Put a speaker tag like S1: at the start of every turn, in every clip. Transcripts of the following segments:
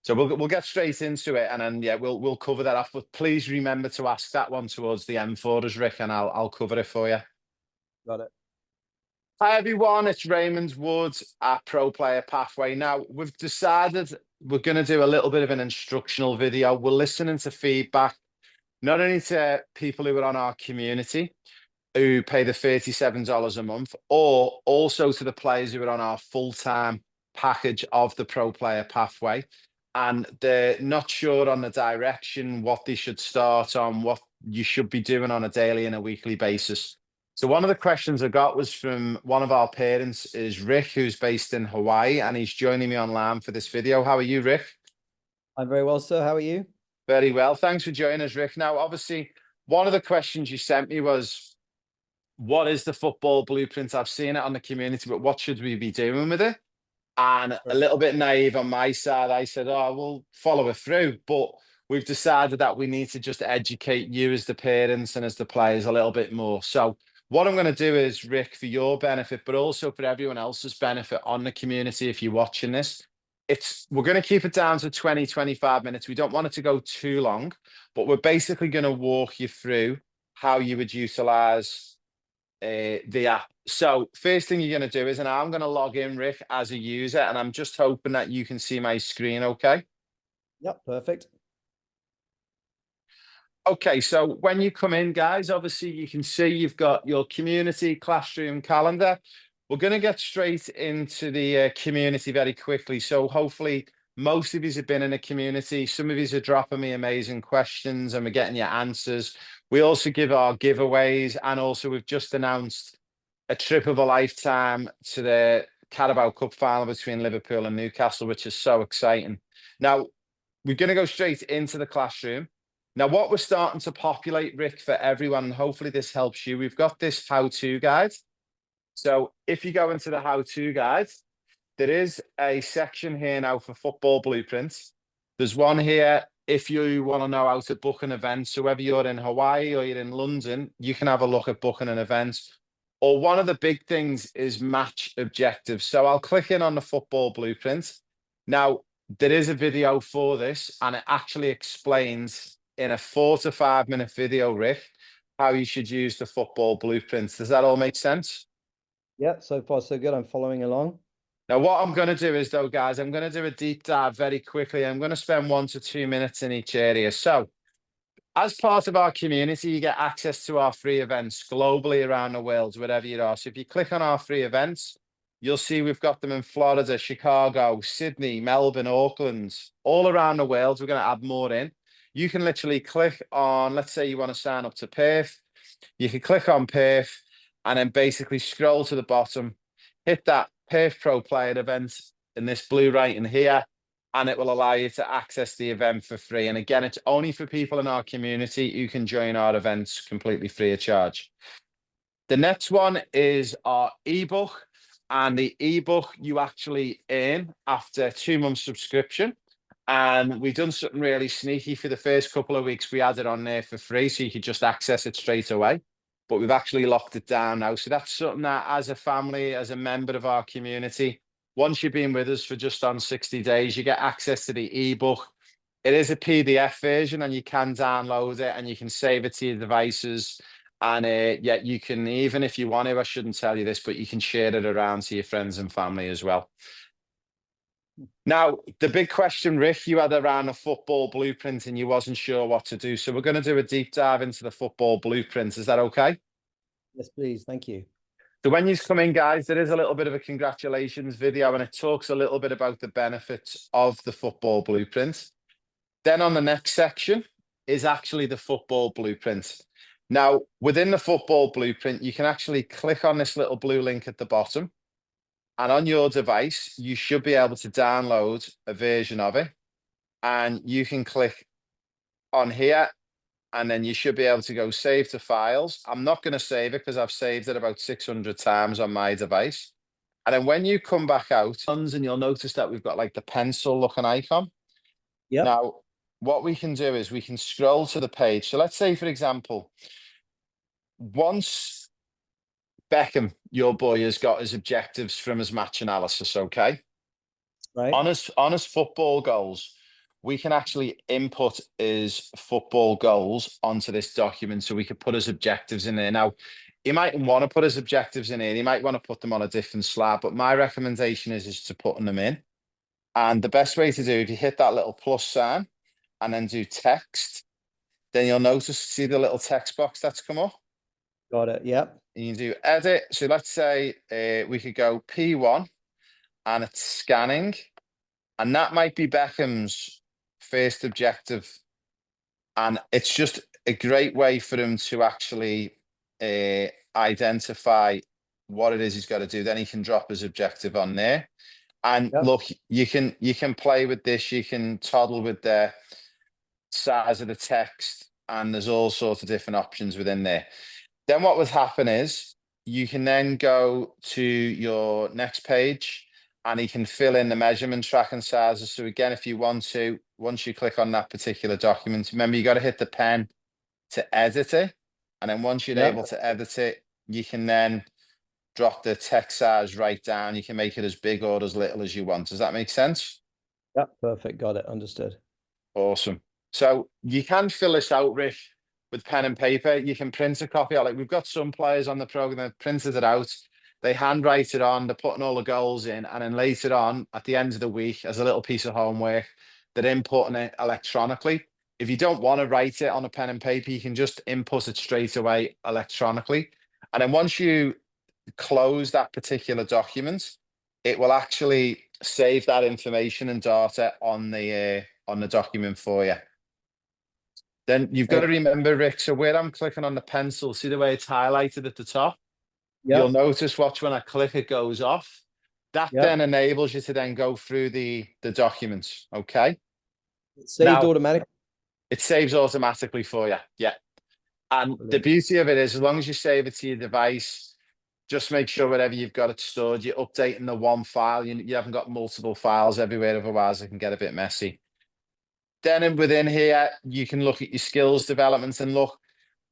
S1: So we'll get straight into it, and then yeah, we'll cover that off. But please remember to ask that one towards the end for us, Rick, and I'll cover it for you.
S2: Got it.
S1: Hi everyone, it's Raymond Woods at Pro Player Pathway. Now we've decided we're going to do a little bit of an instructional video. We're listening to feedback, not only to people who are on our community who pay the $37 a month, or also to the players who are on our full-time package of the Pro Player Pathway. And they're not sure on the direction, what they should start on, what you should be doing on a daily and a weekly basis. So one of the questions I got was from one of our parents, is Rick, who's based in Hawaii, and he's joining me online for this video. How are you, Rick?
S2: I'm very well, sir. How are you?
S1: Very well. Thanks for joining us, Rick. Now, obviously, one of the questions you sent me was, what is the football blueprint? I've seen it on the community, but what should we be doing with it? And a
S2: Right.
S1: little bit naive on my side, I said, oh, we'll follow it through. But we've decided that we need to just educate you as the parents and as the players a little bit more. So what I'm going to do is, Rick, for your benefit, but also for everyone else's benefit on the community, if you're watching this, we're going to keep it down to 20, 25 minutes. We don't want it to go too long, but we're basically going to walk you through how you would utilize the app. So first thing you're going to do is, and I'm going to log in, Rick, as a user, and I'm just hoping that you can see my screen okay.
S2: Yep, perfect.
S1: Okay, so when you come in, guys, obviously you can see you've got your community classroom calendar. We're going to get straight into the community very quickly. So hopefully most of you have been in a community. Some of you are dropping me amazing questions and we're getting your answers. We also give our giveaways, and also we've just announced a trip of a lifetime to the Carabao Cup final between Liverpool and Newcastle, which is so exciting. Now, we're going to go straight into the classroom. Now, what we're starting to populate, Rick, for everyone, and hopefully this helps you, we've got this how-to guide. So if you go into the how-to guide, there is a section here now for football blueprints. There's one here if you want to know how to book an event. So whether you're in Hawaii or you're in London, you can have a look at booking an event. Or one of the big things is match objectives. So I'll click in on the football blueprint. Now, there is a video for this, and it actually explains in a 4 to 5 minute video, Rick, how you should use the football blueprints. Does that all make sense?
S2: Yeah, so far so good. I'm following along.
S1: Now, what I'm going to do is, though, guys, I'm going to do a deep dive very quickly. I'm going to spend 1 to 2 minutes in each area. So, as part of our community, you get access to our free events globally around the world, wherever you are. So, if you click on our free events, you'll see we've got them in Florida, Chicago, Sydney, Melbourne, Auckland, all around the world. We're going to add more in. You can literally click on, let's say you want to sign up to Perth. You can click on Perth and then basically scroll to the bottom, hit that Perth Pro Player event in this blue writing here, and it will allow you to access the event for free. And again, it's only for people in our community who can join our events completely free of charge. The next one is our ebook, and the ebook you actually earn after 2 months subscription. And we've done something really sneaky. For the first couple of weeks, we had it on there for free, so you could just access it straight away. But we've actually locked it down now. So that's something that, as a family, as a member of our community, once you've been with us for just on 60 days, you get access to the ebook. It is a PDF version, and you can download it and you can save it to your devices. And yeah, you can, even if you want to, I shouldn't tell you this, but you can share it around to your friends and family as well. Now, the big question, Rick, you had around a football blueprint and you wasn't sure what to do. So we're going to do a deep dive into the football blueprint. Is that okay?
S2: Yes, please. Thank you.
S1: So when you come in, guys, there is a little bit of a congratulations video, and it talks a little bit about the benefits of the football blueprint. Then on the next section is actually the football blueprint. Now, within the football blueprint, you can actually click on this little blue link at the bottom. And on your device, you should be able to download a version of it. And you can click on here, and then you should be able to go save to files. I'm not going to save it because I've saved it about 600 times on my device. And then when you come back out, and you'll notice that we've got like the pencil looking icon.
S2: Yep.
S1: Now, what we can do is we can scroll to the page. So let's say, for example, once Beckham, your boy, has got his objectives from his match analysis, okay?
S2: Right.
S1: On his football goals, we can actually input his football goals onto this document so we could put his objectives in there. Now, he might want to put his objectives in here. He might want to put them on a different slab, but my recommendation is to putting them in. And the best way to do, if you hit that little plus sign and then do text, then you'll notice, see the little text box that's come up?
S2: Got it. Yep.
S1: You can do edit. So let's say we could go P1 and it's scanning. And that might be Beckham's first objective. And it's just a great way for him to actually identify what it is he's got to do. Then he can drop his objective on there. And
S2: Yep.
S1: look, you can play with this, you can toddle with the size of the text, and there's all sorts of different options within there. Then what would happen is you can then go to your next page and he can fill in the measurement tracking sizes. So again, if you want to, once you click on that particular document, remember you got to hit the pen to edit it. And then once you're
S2: Yep.
S1: able to edit it, you can then drop the text size right down. You can make it as big or as little as you want. Does that make sense?
S2: Yep. Perfect. Got it. Understood.
S1: Awesome. So you can fill this out, Rick, with pen and paper. You can print a copy out. Like we've got some players on the program that printed it out. They handwrite it on, they're putting all the goals in, and then later on, at the end of the week, as a little piece of homework, they're inputting it electronically. If you don't want to write it on a pen and paper, you can just input it straight away electronically. And then once you close that particular document, it will actually save that information and data on the document for you. Then you've got to remember, Rick, so where I'm clicking on the pencil, see the way it's highlighted at the top? You'll
S2: Yep.
S1: notice, watch, when I click, it goes off. That
S2: Yep.
S1: then enables you to then go through the documents, okay?
S2: It's saved
S1: Now,
S2: automatically.
S1: it saves automatically for you, yeah. And the
S2: Brilliant.
S1: beauty of it is, as long as you save it to your device, just make sure wherever you've got it stored, you're updating the one file. You haven't got multiple files everywhere, otherwise it can get a bit messy. Then within here, you can look at your skills development, and look,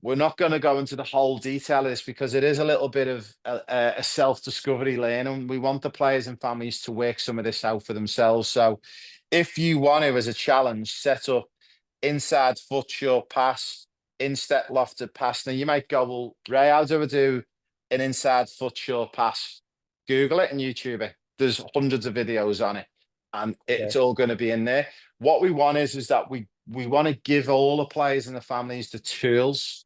S1: we're not going to go into the whole detail of this because it is a little bit of a self-discovery learning. We want the players and families to work some of this out for themselves. So if you want to, as a challenge, set up inside foot short pass, instep lofted pass. Now you might go, well, Ray, how do I do an inside foot short pass? Google it and YouTube it. There's hundreds of videos on it, and it's all going to be in there. What we want is that we want to give all the players and the families the tools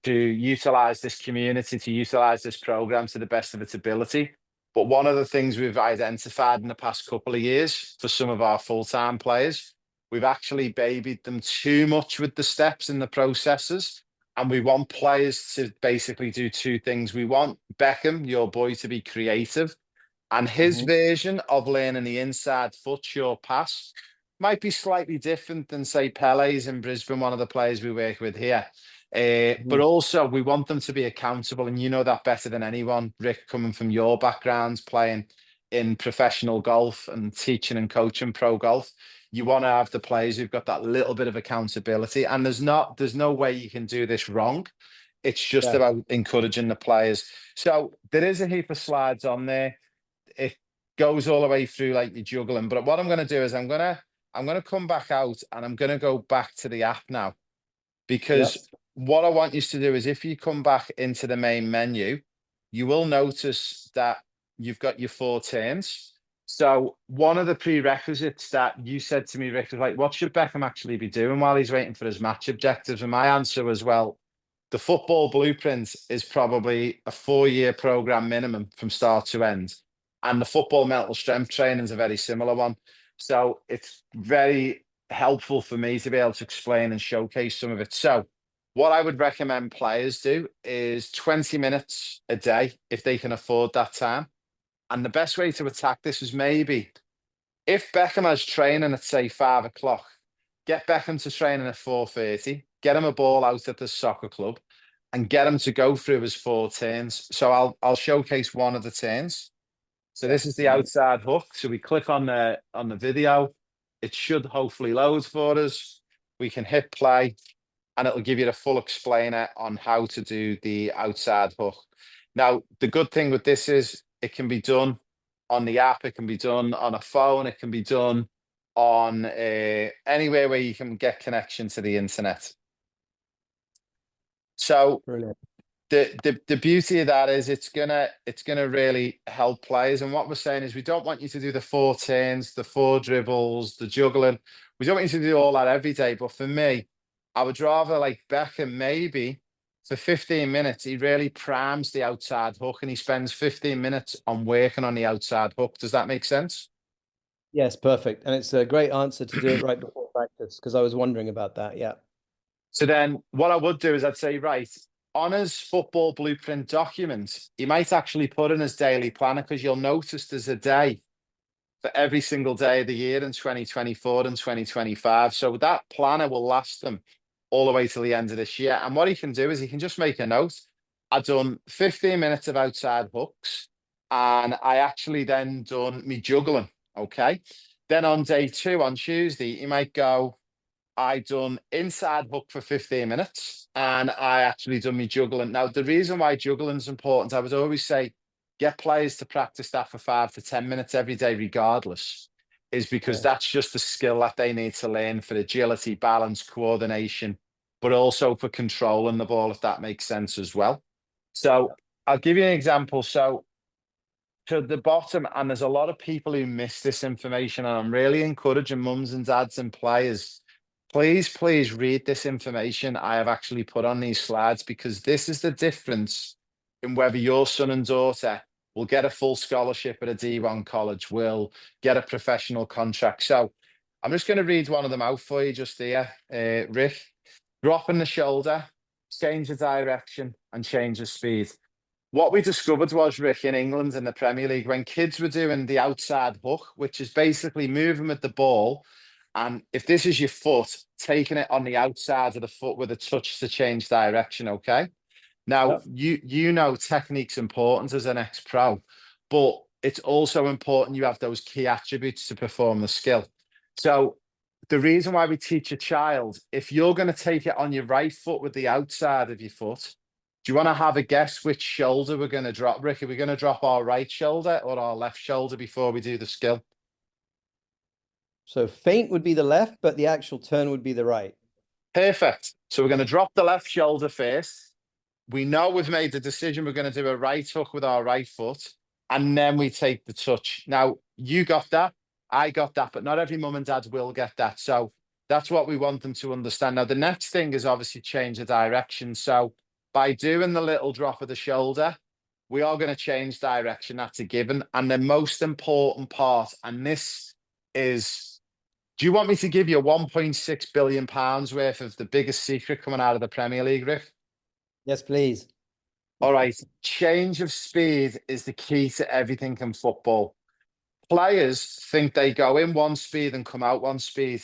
S1: to utilize this community, to utilize this program to the best of its ability. But one of the things we've identified in the past couple of years for some of our full-time players, we've actually babied them too much with the steps and the processes. And we want players to basically do two things. We want Beckham, your boy, to be creative. And his version of learning the inside foot short pass might be slightly different than, say, Pele's in Brisbane, one of the players we work with here. But also, we want them to be accountable. And you know that better than anyone, Rick, coming from your background, playing in professional golf and teaching and coaching pro golf. You want to have the players who've got that little bit of accountability. And there's no way you can do this wrong. It's just about encouraging the players. So there is a heap of slides on there. It goes all the way through like you're juggling. But what I'm going to do is I'm going to come back out and I'm going to go back to the app now, because what I want you to do is, if you come back into the main menu, you will notice that you've got your 4 turns. So one of the prerequisites that you said to me, Rick, was like, what should Beckham actually be doing while he's waiting for his match objectives? And my answer was, well, the football blueprint is probably a 4-year program minimum from start to end. And the football mental strength training is a very similar one. So it's very helpful for me to be able to explain and showcase some of it. So what I would recommend players do is 20 minutes a day if they can afford that time. And the best way to attack this is, maybe if Beckham has training at, say, 5 o'clock, get Beckham to training at 4:30, get him a ball out at the soccer club and get him to go through his 4 turns. So I'll showcase one of the turns. So this is the outside hook. So we click on the video. It should hopefully load for us. We can hit play and it'll give you the full explainer on how to do the outside hook. Now, the good thing with this is it can be done on the app. It can be done on a phone. It can be done on anywhere where you can get connection to the internet. So
S2: Brilliant.
S1: the beauty of that is it's gonna really help players. And what we're saying is we don't want you to do the 4 turns, the 4 dribbles, the juggling. We don't want you to do all that every day. But for me, I would rather, like Beckham, maybe for 15 minutes, he really primes the outside hook and he spends 15 minutes on working on the outside hook. Does that make sense?
S2: Yes, perfect. And it's a great answer to do it right before practice, because I was wondering about that. Yeah.
S1: So then what I would do is I'd say, right, on his football blueprint document, he might actually put in his daily planner, because you'll notice there's a day for every single day of the year in 2024 and 2025. So that planner will last them all the way till the end of this year. And what he can do is he can just make a note. I've done 15 minutes of outside hooks and I actually then done me juggling. Okay. Then on day 2, on Tuesday, he might go, I done inside hook for 15 minutes and I actually done me juggling. Now, the reason why juggling is important, I would always say, get players to practice that for 5 to 10 minutes every day, regardless, is because
S2: Yeah.
S1: that's just a skill that they need to learn for agility, balance, coordination, but also for controlling the ball, if that makes sense as well. So I'll give you an example. So to the bottom, and there's a lot of people who miss this information, and I'm really encouraging mums and dads and players, please read this information I have actually put on these slides, because this is the difference in whether your son and daughter will get a full scholarship at a D1 college, will get a professional contract. So I'm just going to read one of them out for you just here, Rick. Dropping the shoulder, change the direction, and change the speed. What we discovered was, Rick, in England in the Premier League, when kids were doing the outside hook, which is basically moving with the ball, and if this is your foot, taking it on the outside of the foot with a touch to change direction, okay? Now,
S2: Yep.
S1: you know technique's important as an ex-pro, but it's also important you have those key attributes to perform the skill. So the reason why we teach a child, if you're going to take it on your right foot with the outside of your foot, do you want to have a guess which shoulder we're going to drop, Rick? Are we going to drop our right shoulder or our left shoulder before we do the skill?
S2: So feint would be the left, but the actual turn would be the right.
S1: Perfect. So we're going to drop the left shoulder first. We know we've made the decision we're going to do a right hook with our right foot, and then we take the touch. Now, you got that, I got that, but not every mum and dad will get that. So that's what we want them to understand. Now, the next thing is obviously change the direction. So by doing the little drop of the shoulder, we are going to change direction. That's a given. And the most important part, and this is, do you want me to give you 1.6 billion pounds worth of the biggest secret coming out of the Premier League, Rick?
S2: Yes, please.
S1: All right, change of speed is the key to everything in football. Players think they go in one speed and come out one speed.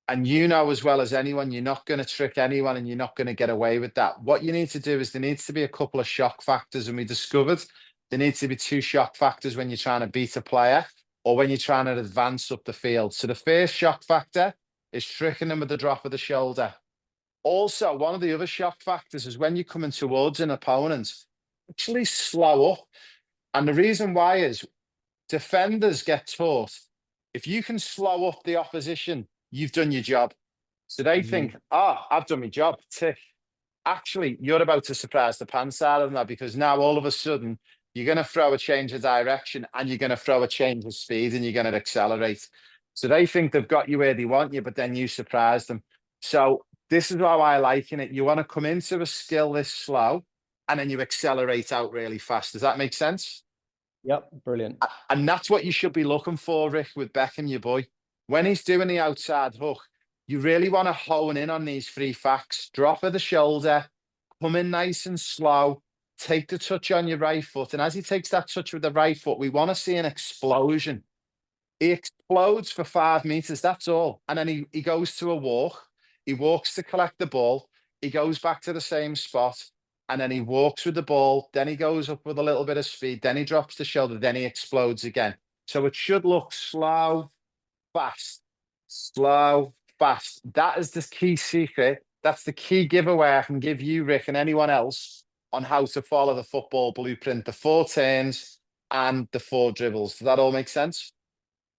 S1: And you know as well as anyone, you're not going to trick anyone and you're not going to get away with that. What you need to do is there needs to be a couple of shock factors. And we discovered there needs to be 2 shock factors when you're trying to beat a player or when you're trying to advance up the field. So the first shock factor is tricking them with the drop of the shoulder. Also, one of the other shock factors is when you're coming towards an opponent, actually slow up. And the reason why is defenders get taught, if you can slow up the opposition, you've done your job. So they think, I've done my job, tick. Actually, you're about to surprise the pants out of them now, because now all of a sudden you're going to throw a change of direction and you're going to throw a change of speed and you're going to accelerate. So they think they've got you where they want you, but then you surprise them. So this is how I liken it. You want to come into a skill this slow and then you accelerate out really fast. Does that make sense?
S2: Yep. Brilliant.
S1: And that's what you should be looking for, Rick, with Beckham, your boy. When he's doing the outside hook, you really want to hone in on these 3 facts. Drop of the shoulder, come in nice and slow, take the touch on your right foot. And as he takes that touch with the right foot, we want to see an explosion. He explodes for 5 meters, that's all. And then he goes to a walk. He walks to collect the ball. He goes back to the same spot. And then he walks with the ball. Then he goes up with a little bit of speed. Then he drops the shoulder. Then he explodes again. So it should look slow, fast, slow, fast. That is the key secret. That's the key giveaway I can give you, Rick, and anyone else on how to follow the football blueprint, the 4 turns and the 4 dribbles. Does that all make sense?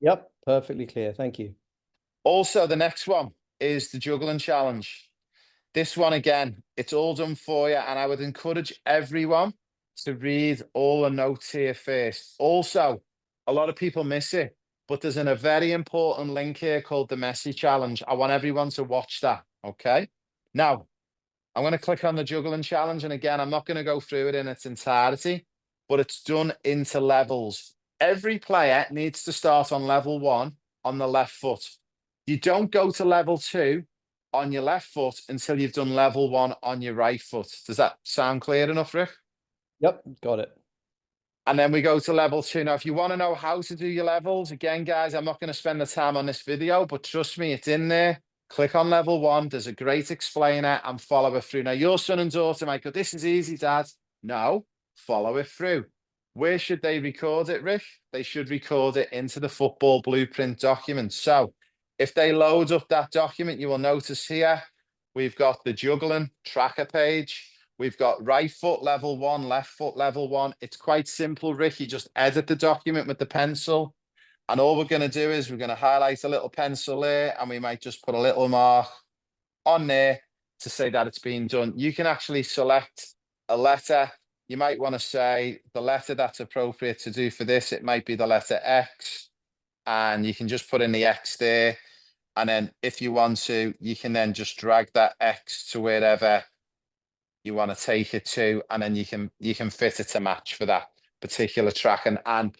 S2: Yep. Perfectly clear. Thank you.
S1: Also, the next one is the juggling challenge. This one again, it's all done for you, and I would encourage everyone to read all the notes here first. Also, a lot of people miss it, but there's a very important link here called the Messi Challenge. I want everyone to watch that. Okay. Now, I'm going to click on the juggling challenge, and again, I'm not going to go through it in its entirety, but it's done into levels. Every player needs to start on level 1 on the left foot. You don't go to level 2 on your left foot until you've done level 1 on your right foot. Does that sound clear enough, Rick?
S2: Yep, got it.
S1: And then we go to level 2. Now, if you want to know how to do your levels, again, guys, I'm not going to spend the time on this video, but trust me, it's in there. Click on level 1. There's a great explainer and follow it through. Now, your son and daughter might go, this is easy, Dad. No, follow it through. Where should they record it, Rick? They should record it into the football blueprint document. So if they load up that document, you will notice here, we've got the juggling tracker page. We've got right foot level 1, left foot level 1. It's quite simple, Rick. You just edit the document with the pencil. And all we're going to do is we're going to highlight a little pencil there, and we might just put a little mark on there to say that it's been done. You can actually select a letter. You might want to say the letter that's appropriate to do for this. It might be the letter X, and you can just put in the X there. And then if you want to, you can then just drag that X to wherever you want to take it to, and then you can fit it to match for that particular track. And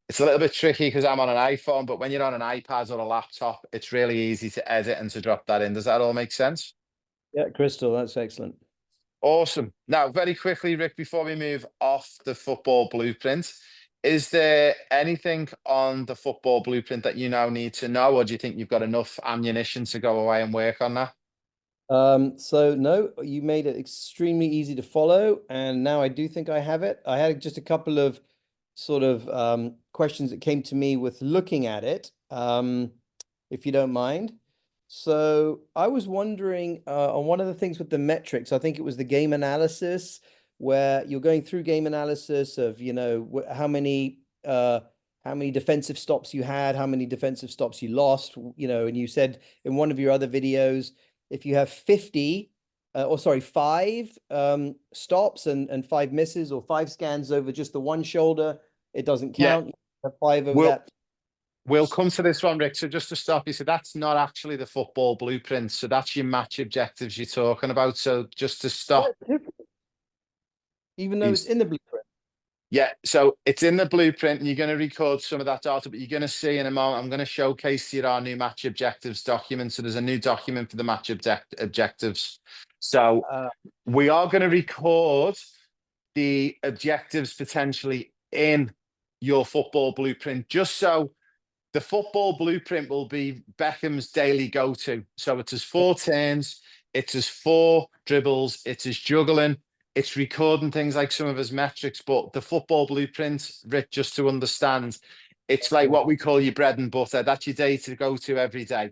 S1: it's a little bit tricky because I'm on an iPhone, but when you're on an iPad or a laptop, it's really easy to edit and to drop that in. Does that all make sense?
S2: Yeah, Crystal, that's excellent.
S1: Awesome. Now, very quickly, Rick, before we move off the football blueprint, is there anything on the football blueprint that you now need to know, or do you think you've got enough ammunition to go away and work on that?
S2: So no, you made it extremely easy to follow, and now I do think I have it. I had just a couple of sort of questions that came to me with looking at it, if you don't mind. So I was wondering on one of the things with the metrics, I think it was the game analysis, where you're going through game analysis of, how many defensive stops you had, how many defensive stops you lost, and you said in one of your other videos, if you have 5 stops and 5 misses, or 5 scans over just the one shoulder, it doesn't
S1: Yeah,
S2: count. You have 5 over
S1: we'll
S2: that.
S1: we'll come to this one, Rick. So just to stop you, so that's not actually the football blueprint. So that's your match objectives you're talking about. So just to stop
S2: Even though
S1: you.
S2: it's in the blueprint.
S1: Yeah, so it's in the blueprint, and you're going to record some of that data, but you're going to see in a moment, I'm going to showcase to you our new match objectives document. So there's a new document for the match objectives. So we are going to record the objectives potentially in your football blueprint, just so the football blueprint will be Beckham's daily go-to. So it's his 4 turns, it's his 4 dribbles, it's his juggling, it's recording things like some of his metrics. But the football blueprint, Rick, just to understand, it's like what we call your bread and butter. That's your day to go to every day.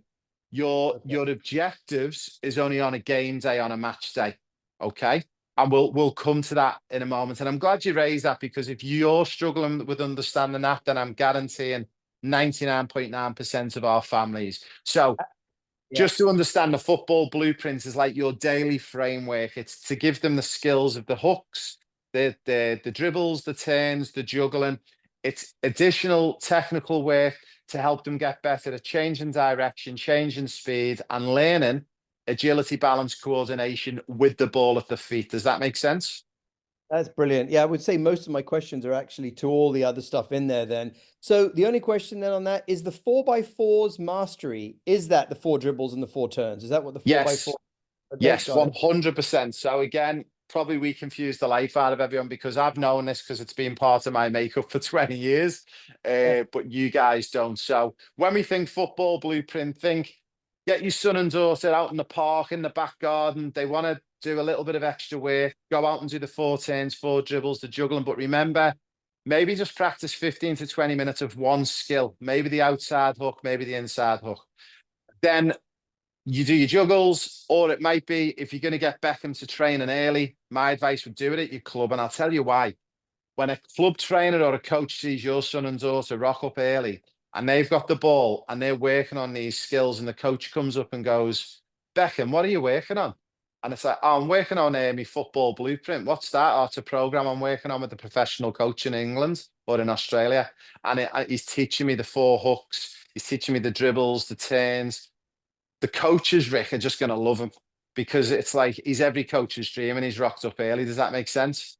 S1: Your objectives is only on a game day, on a match day. Okay. And we'll come to that in a moment. And I'm glad you raised that, because if you're struggling with understanding that, then I'm guaranteeing 99.9% of our families. So just to understand, the football blueprint is like your daily framework. It's to give them the skills of the hooks, the dribbles, the turns, the juggling. It's additional technical work to help them get better at changing direction, changing speed, and learning agility, balance, coordination with the ball at the feet. Does that make sense?
S2: That's brilliant. Yeah, I would say most of my questions are actually to all the other stuff in there then. So the only question then on that is the 4x4's mastery. Is that the 4 dribbles and the 4 turns? Is that what the 4x4? Okay,
S1: Yes,
S2: got it.
S1: 100%. So again, probably we confuse the life out of everyone, because I've known this because it's been part of my makeup for 20 years, but you guys don't. So when we think football blueprint, think get your son and daughter out in the park, in the back garden. They want to do a little bit of extra work, go out and do the 4 turns, 4 dribbles, the juggling. But remember, maybe just practice 15 to 20 minutes of one skill, maybe the outside hook, maybe the inside hook. Then you do your juggles, or it might be, if you're going to get Beckham to training early, my advice would do it at your club. And I'll tell you why. When a club trainer or a coach sees your son and daughter rock up early, and they've got the ball and they're working on these skills, and the coach comes up and goes, Beckham, what are you working on? And it's like, oh, I'm working on my football blueprint. What's that? Oh, it's a program I'm working on with the professional coach in England or in Australia. And he's teaching me the four hooks. He's teaching me the dribbles, the turns. The coaches, Rick, are just going to love him because it's like he's every coach's dream and he's rocked up early. Does that make sense?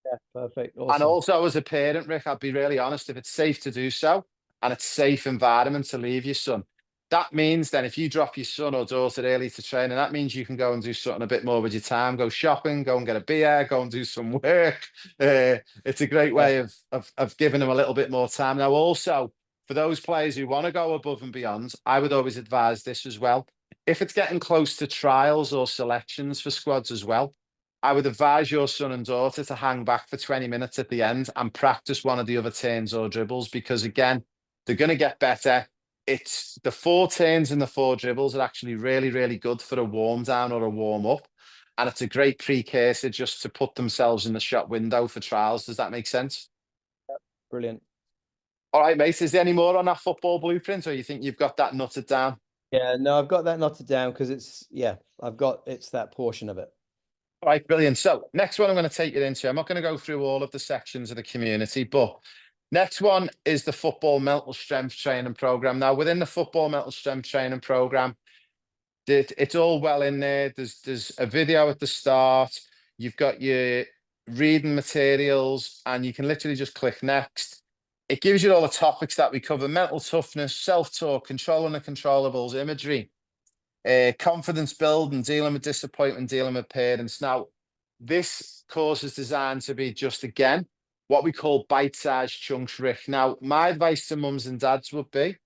S2: Yeah, perfect.
S1: And
S2: Awesome.
S1: also, as a parent, Rick, I'll be really honest, if it's safe to do so and it's safe environment to leave your son, that means then if you drop your son or daughter early to training, that means you can go and do something a bit more with your time, go shopping, go and get a beer, go and do some work. It's a great
S2: Yeah.
S1: way of giving them a little bit more time. Now, also, for those players who want to go above and beyond, I would always advise this as well. If it's getting close to trials or selections for squads as well, I would advise your son and daughter to hang back for 20 minutes at the end and practice one of the other turns or dribbles because, again, they're going to get better. It's the four turns and the four dribbles are actually really, really good for a warm down or a warm up. And it's a great precursor just to put themselves in the shot window for trials. Does that make sense?
S2: Brilliant.
S1: All right, mate. Is there any more on that football blueprint, or you think you've got that knotted down?
S2: Yeah, no, I've got that noted down because it's that portion of it.
S1: All right, brilliant. So next one I'm going to take you into, I'm not going to go through all of the sections of the community, but next one is the football mental strength training program. Now, within the football mental strength training program, it's all well in there. There's a video at the start. You've got your reading materials, and you can literally just click next. It gives you all the topics that we cover: mental toughness, self-talk, controlling the controllables, imagery, confidence building, dealing with disappointment, dealing with parents. Now, this course is designed to be just, again, what we call bite-sized chunks, Rick. Now, my advice to mums and dads would be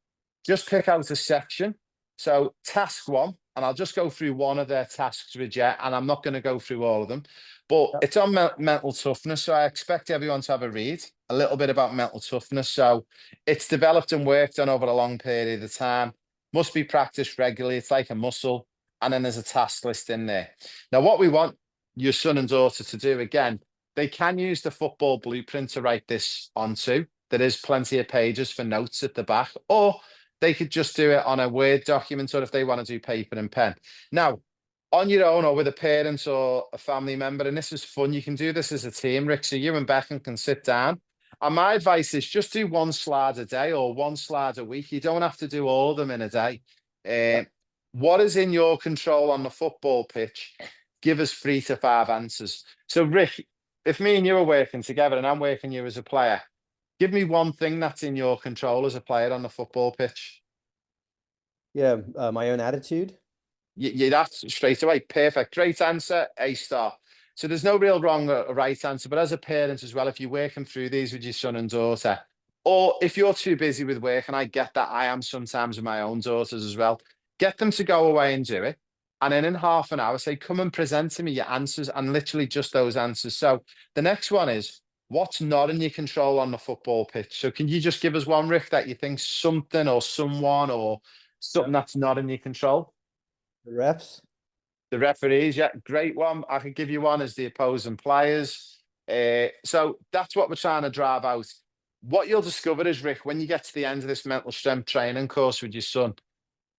S1: just pick out a section. So task one, and I'll just go through one of their tasks with you, and I'm not going to go through all of them, but
S2: Yep.
S1: it's on mental toughness. So I expect everyone to have a read, a little bit about mental toughness. So it's developed and worked on over a long period of time, must be practiced regularly. It's like a muscle. And then there's a task list in there. Now, what we want your son and daughter to do, again, they can use the football blueprint to write this onto. There is plenty of pages for notes at the back, or they could just do it on a Word document, or if they want to do paper and pen. Now, on your own or with a parent or a family member, and this is fun, you can do this as a team, Rick. So you and Beckham can sit down. And my advice is just do one slide a day or one slide a week. You don't have to do all of them in a day. What is in your control on the football pitch? Give us 3 to 5 answers. So, Rick, if me and you are working together and I'm working you as a player, give me one thing that's in your control as a player on the football pitch.
S2: Yeah, my own attitude.
S1: That's straight away. Perfect. Great answer. A star. So there's no real wrong or right answer. But as a parent as well, if you're working through these with your son and daughter, or if you're too busy with work, and I get that I am sometimes with my own daughters as well, get them to go away and do it. And then in half an hour, say, come and present to me your answers, and literally just those answers. So the next one is, what's not in your control on the football pitch? So can you just give us one, Rick, that you think something or someone or something that's not in your control?
S2: The refs.
S1: The referees, yeah, great one. I could give you one as the opposing players. So that's what we're trying to drive out. What you'll discover is, Rick, when you get to the end of this mental strength training course with your son,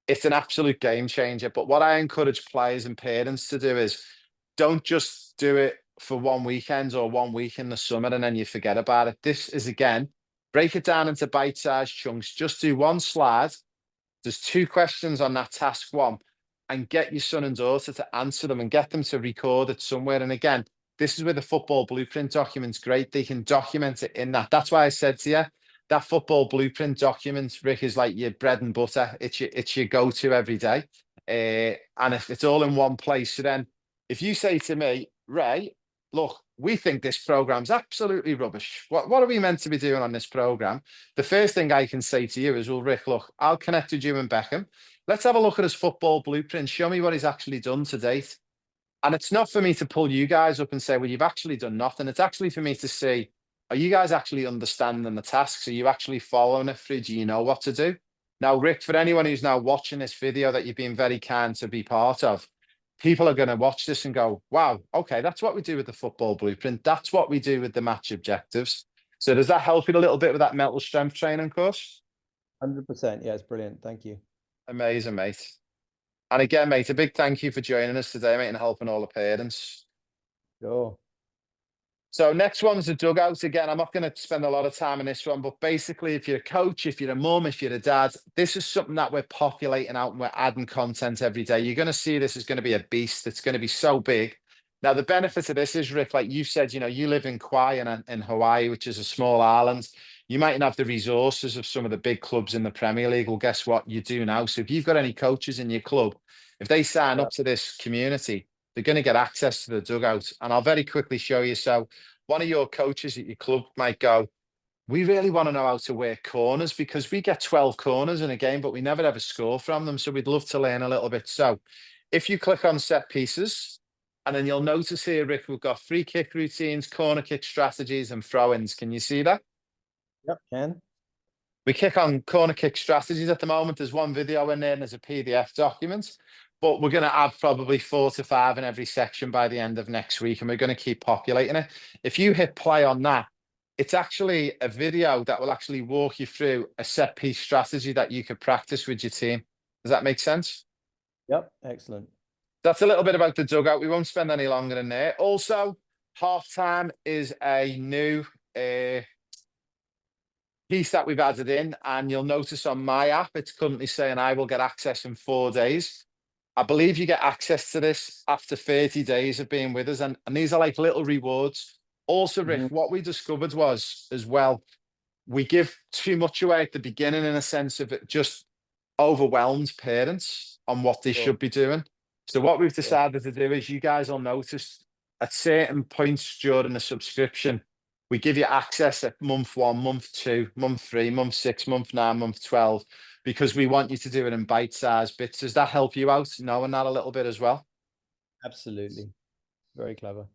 S1: it's an absolute game changer. But what I encourage players and parents to do is don't just do it for one weekend or one week in the summer and then you forget about it. This is, again, break it down into bite-sized chunks. Just do one slide. There's 2 questions on that task one, and get your son and daughter to answer them and get them to record it somewhere. And again, this is where the football blueprint document's great. They can document it in that. That's why I said to you, that football blueprint document, Rick, is like your bread and butter. It's your go-to every day. And if it's all in one place, so then if you say to me, Ray, look, we think this program's absolutely rubbish. What are we meant to be doing on this program? The first thing I can say to you is, well, Rick, look, I'll connect with you and Beckham. Let's have a look at his football blueprint. Show me what he's actually done to date. And it's not for me to pull you guys up and say, well, you've actually done nothing. It's actually for me to see, are you guys actually understanding the tasks? Are you actually following it through? Do you know what to do? Now, Rick, for anyone who's now watching this video that you've been very kind to be part of, people are going to watch this and go, wow, okay, that's what we do with the football blueprint. That's what we do with the match objectives. So does that help you a little bit with that mental strength training course?
S2: 100%. Yeah, it's brilliant. Thank you.
S1: Amazing, mate. And again, mate, a big thank you for joining us today, mate, and helping all the parents.
S2: Sure.
S1: So next one's the dugout. Again, I'm not going to spend a lot of time on this one, but basically, if you're a coach, if you're a mum, if you're a dad, this is something that we're populating out and we're adding content every day. You're going to see this is going to be a beast. It's going to be so big. Now, the benefit of this is, Rick, like you said, you live in Kauai in Hawaii, which is a small island. You mightn't have the resources of some of the big clubs in the Premier League. Well, guess what? You do now. So if you've got any coaches in your club, if they sign
S2: Yeah.
S1: up to this community, they're going to get access to the dugout. And I'll very quickly show you. So one of your coaches at your club might go, we really want to know how to work corners because we get 12 corners in a game, but we never ever score from them. So we'd love to learn a little bit. So if you click on set pieces, and then you'll notice here, Rick, we've got free kick routines, corner kick strategies, and throw-ins. Can you see that?
S2: Yep, can.
S1: We kick on corner kick strategies at the moment. There's one video in there and there's a PDF document, but we're going to add probably 4 to 5 in every section by the end of next week, and we're going to keep populating it. If you hit play on that, it's actually a video that will actually walk you through a set piece strategy that you could practice with your team. Does that make sense?
S2: Yep, excellent.
S1: That's a little bit about the dugout. We won't spend any longer in there. Also, halftime is a new piece that we've added in, and you'll notice on my app, it's currently saying I will get access in 4 days. I believe you get access to this after 30 days of being with us, and these are like little rewards. Also, Rick,
S2: Mhm.
S1: what we discovered was as well, we give too much away at the beginning in a sense of it just overwhelmed parents on what they
S2: Sure,
S1: should be doing. So what we've
S2: sure.
S1: decided to do is you guys will notice at certain points during the subscription, we give you access at month 1, month 2, month 3, month 6, month 9, month 12, because we want you to do it in bite-sized bits. Does that help you out knowing that a little bit as well?
S2: Absolutely. Very clever.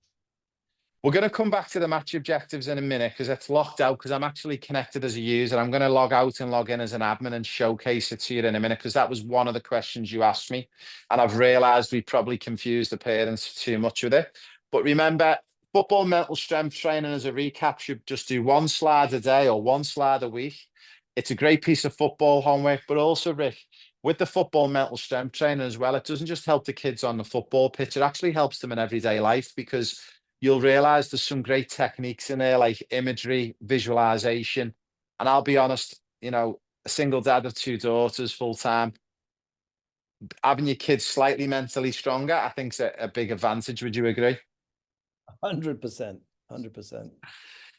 S1: We're going to come back to the match objectives in a minute because it's locked out because I'm actually connected as a user. I'm going to log out and log in as an admin and showcase it to you in a minute because that was one of the questions you asked me. And I've realized we probably confused the parents too much with it. But remember, football mental strength training as a recap should just do 1 slide a day or 1 slide a week. It's a great piece of football homework, but also, Rick, with the football mental strength training as well, it doesn't just help the kids on the football pitch, it actually helps them in everyday life because you'll realize there's some great techniques in there, like imagery, visualization. And I'll be honest, a single dad of 2 daughters full time, having your kids slightly mentally stronger, I think is a big advantage. Would you agree?
S2: 100%. 100%.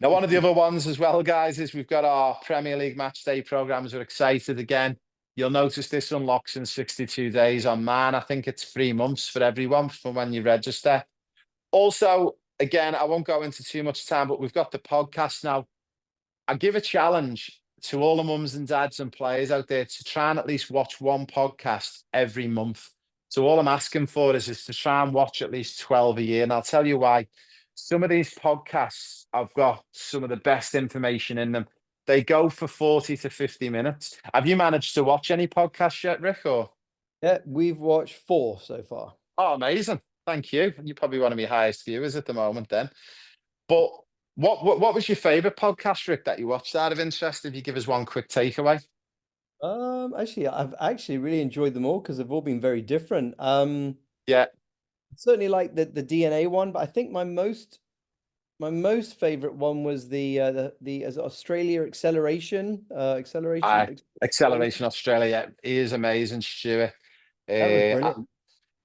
S1: Now, one of the other ones as well, guys, is we've got our Premier League match day programs. We're excited again. You'll notice this unlocks in 62 days on mine. I think it's 3 months for everyone from when you register. Also, again, I won't go into too much time, but we've got the podcast now. I give a challenge to all the mums and dads and players out there to try and at least watch one podcast every month. So all I'm asking for is to try and watch at least 12 a year. And I'll tell you why. Some of these podcasts have got some of the best information in them. They go for 40 to 50 minutes. Have you managed to watch any podcasts yet, Rick? Or
S2: Yeah, we've watched 4 so far.
S1: oh, amazing. Thank you. You're probably one of my highest viewers at the moment then. But what was your favorite podcast, Rick, that you watched out of interest? If you give us one quick takeaway.
S2: Actually, I've actually really enjoyed them all because they've all been very different.
S1: Yeah,
S2: Certainly like the DNA one, but I think my most favorite one was the as Australia
S1: I
S2: acceleration Australia.
S1: Acceleration Australia is amazing, Stuart.
S2: That was
S1: Uh,
S2: brilliant.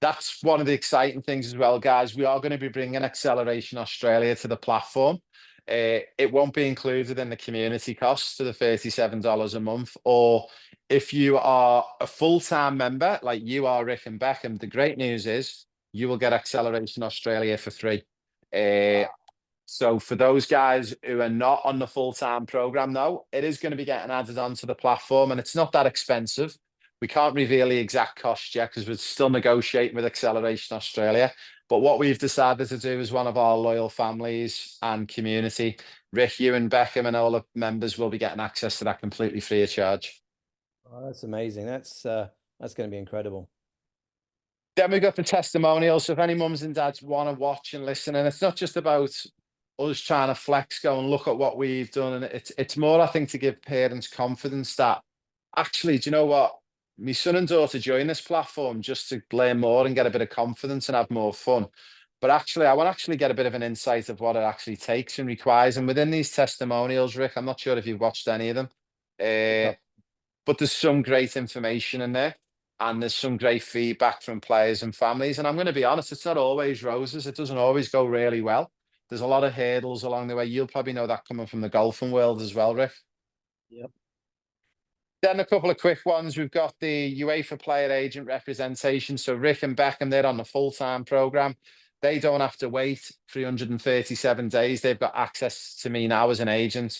S1: that's one of the exciting things as well, guys. We are going to be bringing Acceleration Australia to the platform. It won't be included in the community costs for the $37 a month. Or if you are a full-time member, like you are, Rick and Beckham, the great news is you will get Acceleration Australia for free. Uh,
S2: Wow.
S1: So for those guys who are not on the full-time program, though, it is going to be getting added onto the platform, and it's not that expensive. We can't reveal the exact cost yet because we're still negotiating with Acceleration Australia. But what we've decided to do as one of our loyal families and community, Rick, you and Beckham and all the members will be getting access to that completely free of charge.
S2: Oh, that's amazing. That's going to be incredible.
S1: Then we've got the testimonials. So if any mums and dads want to watch and listen, and it's not just about us trying to flex, go and look at what we've done. And it's more, I think, to give parents confidence that Actually, do you know what? My son and daughter joined this platform just to learn more and get a bit of confidence and have more fun. But actually, I want to actually get a bit of an insight of what it actually takes and requires. And within these testimonials, Rick, I'm not sure if you've watched any of them, uh, but there's some great information in there, and there's some great feedback from players and families. And I'm going to be honest, it's not always roses. It doesn't always go really well. There's a lot of hurdles along the way. You'll probably know that coming from the golfing world as well, Rick.
S2: Yep.
S1: Then a couple of quick ones. We've got the UEFA player agent representation. So Rick and Beckham, they're on the full-time program. They don't have to wait 337 days. They've got access to me now as an agent.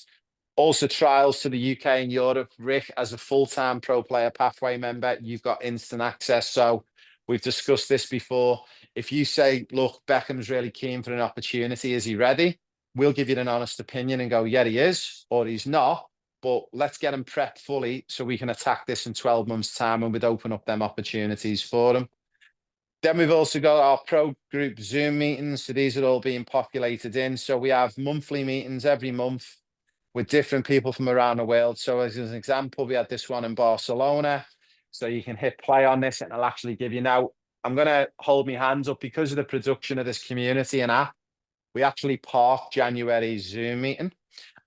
S1: Also, trials to the UK and Europe. Rick, as a full-time pro player pathway member, you've got instant access. So we've discussed this before. If you say, look, Beckham's really keen for an opportunity, is he ready? We'll give you an honest opinion and go, yeah, he is, or he's not. But let's get him prepped fully so we can attack this in 12 months' time and we'd open up them opportunities for him. Then we've also got our pro group Zoom meetings. So these are all being populated in. So we have monthly meetings every month with different people from around the world. So as an example, we had this one in Barcelona. So you can hit play on this and it'll actually give you now. I'm going to hold my hands up because of the production of this community and app. We actually parked January Zoom meeting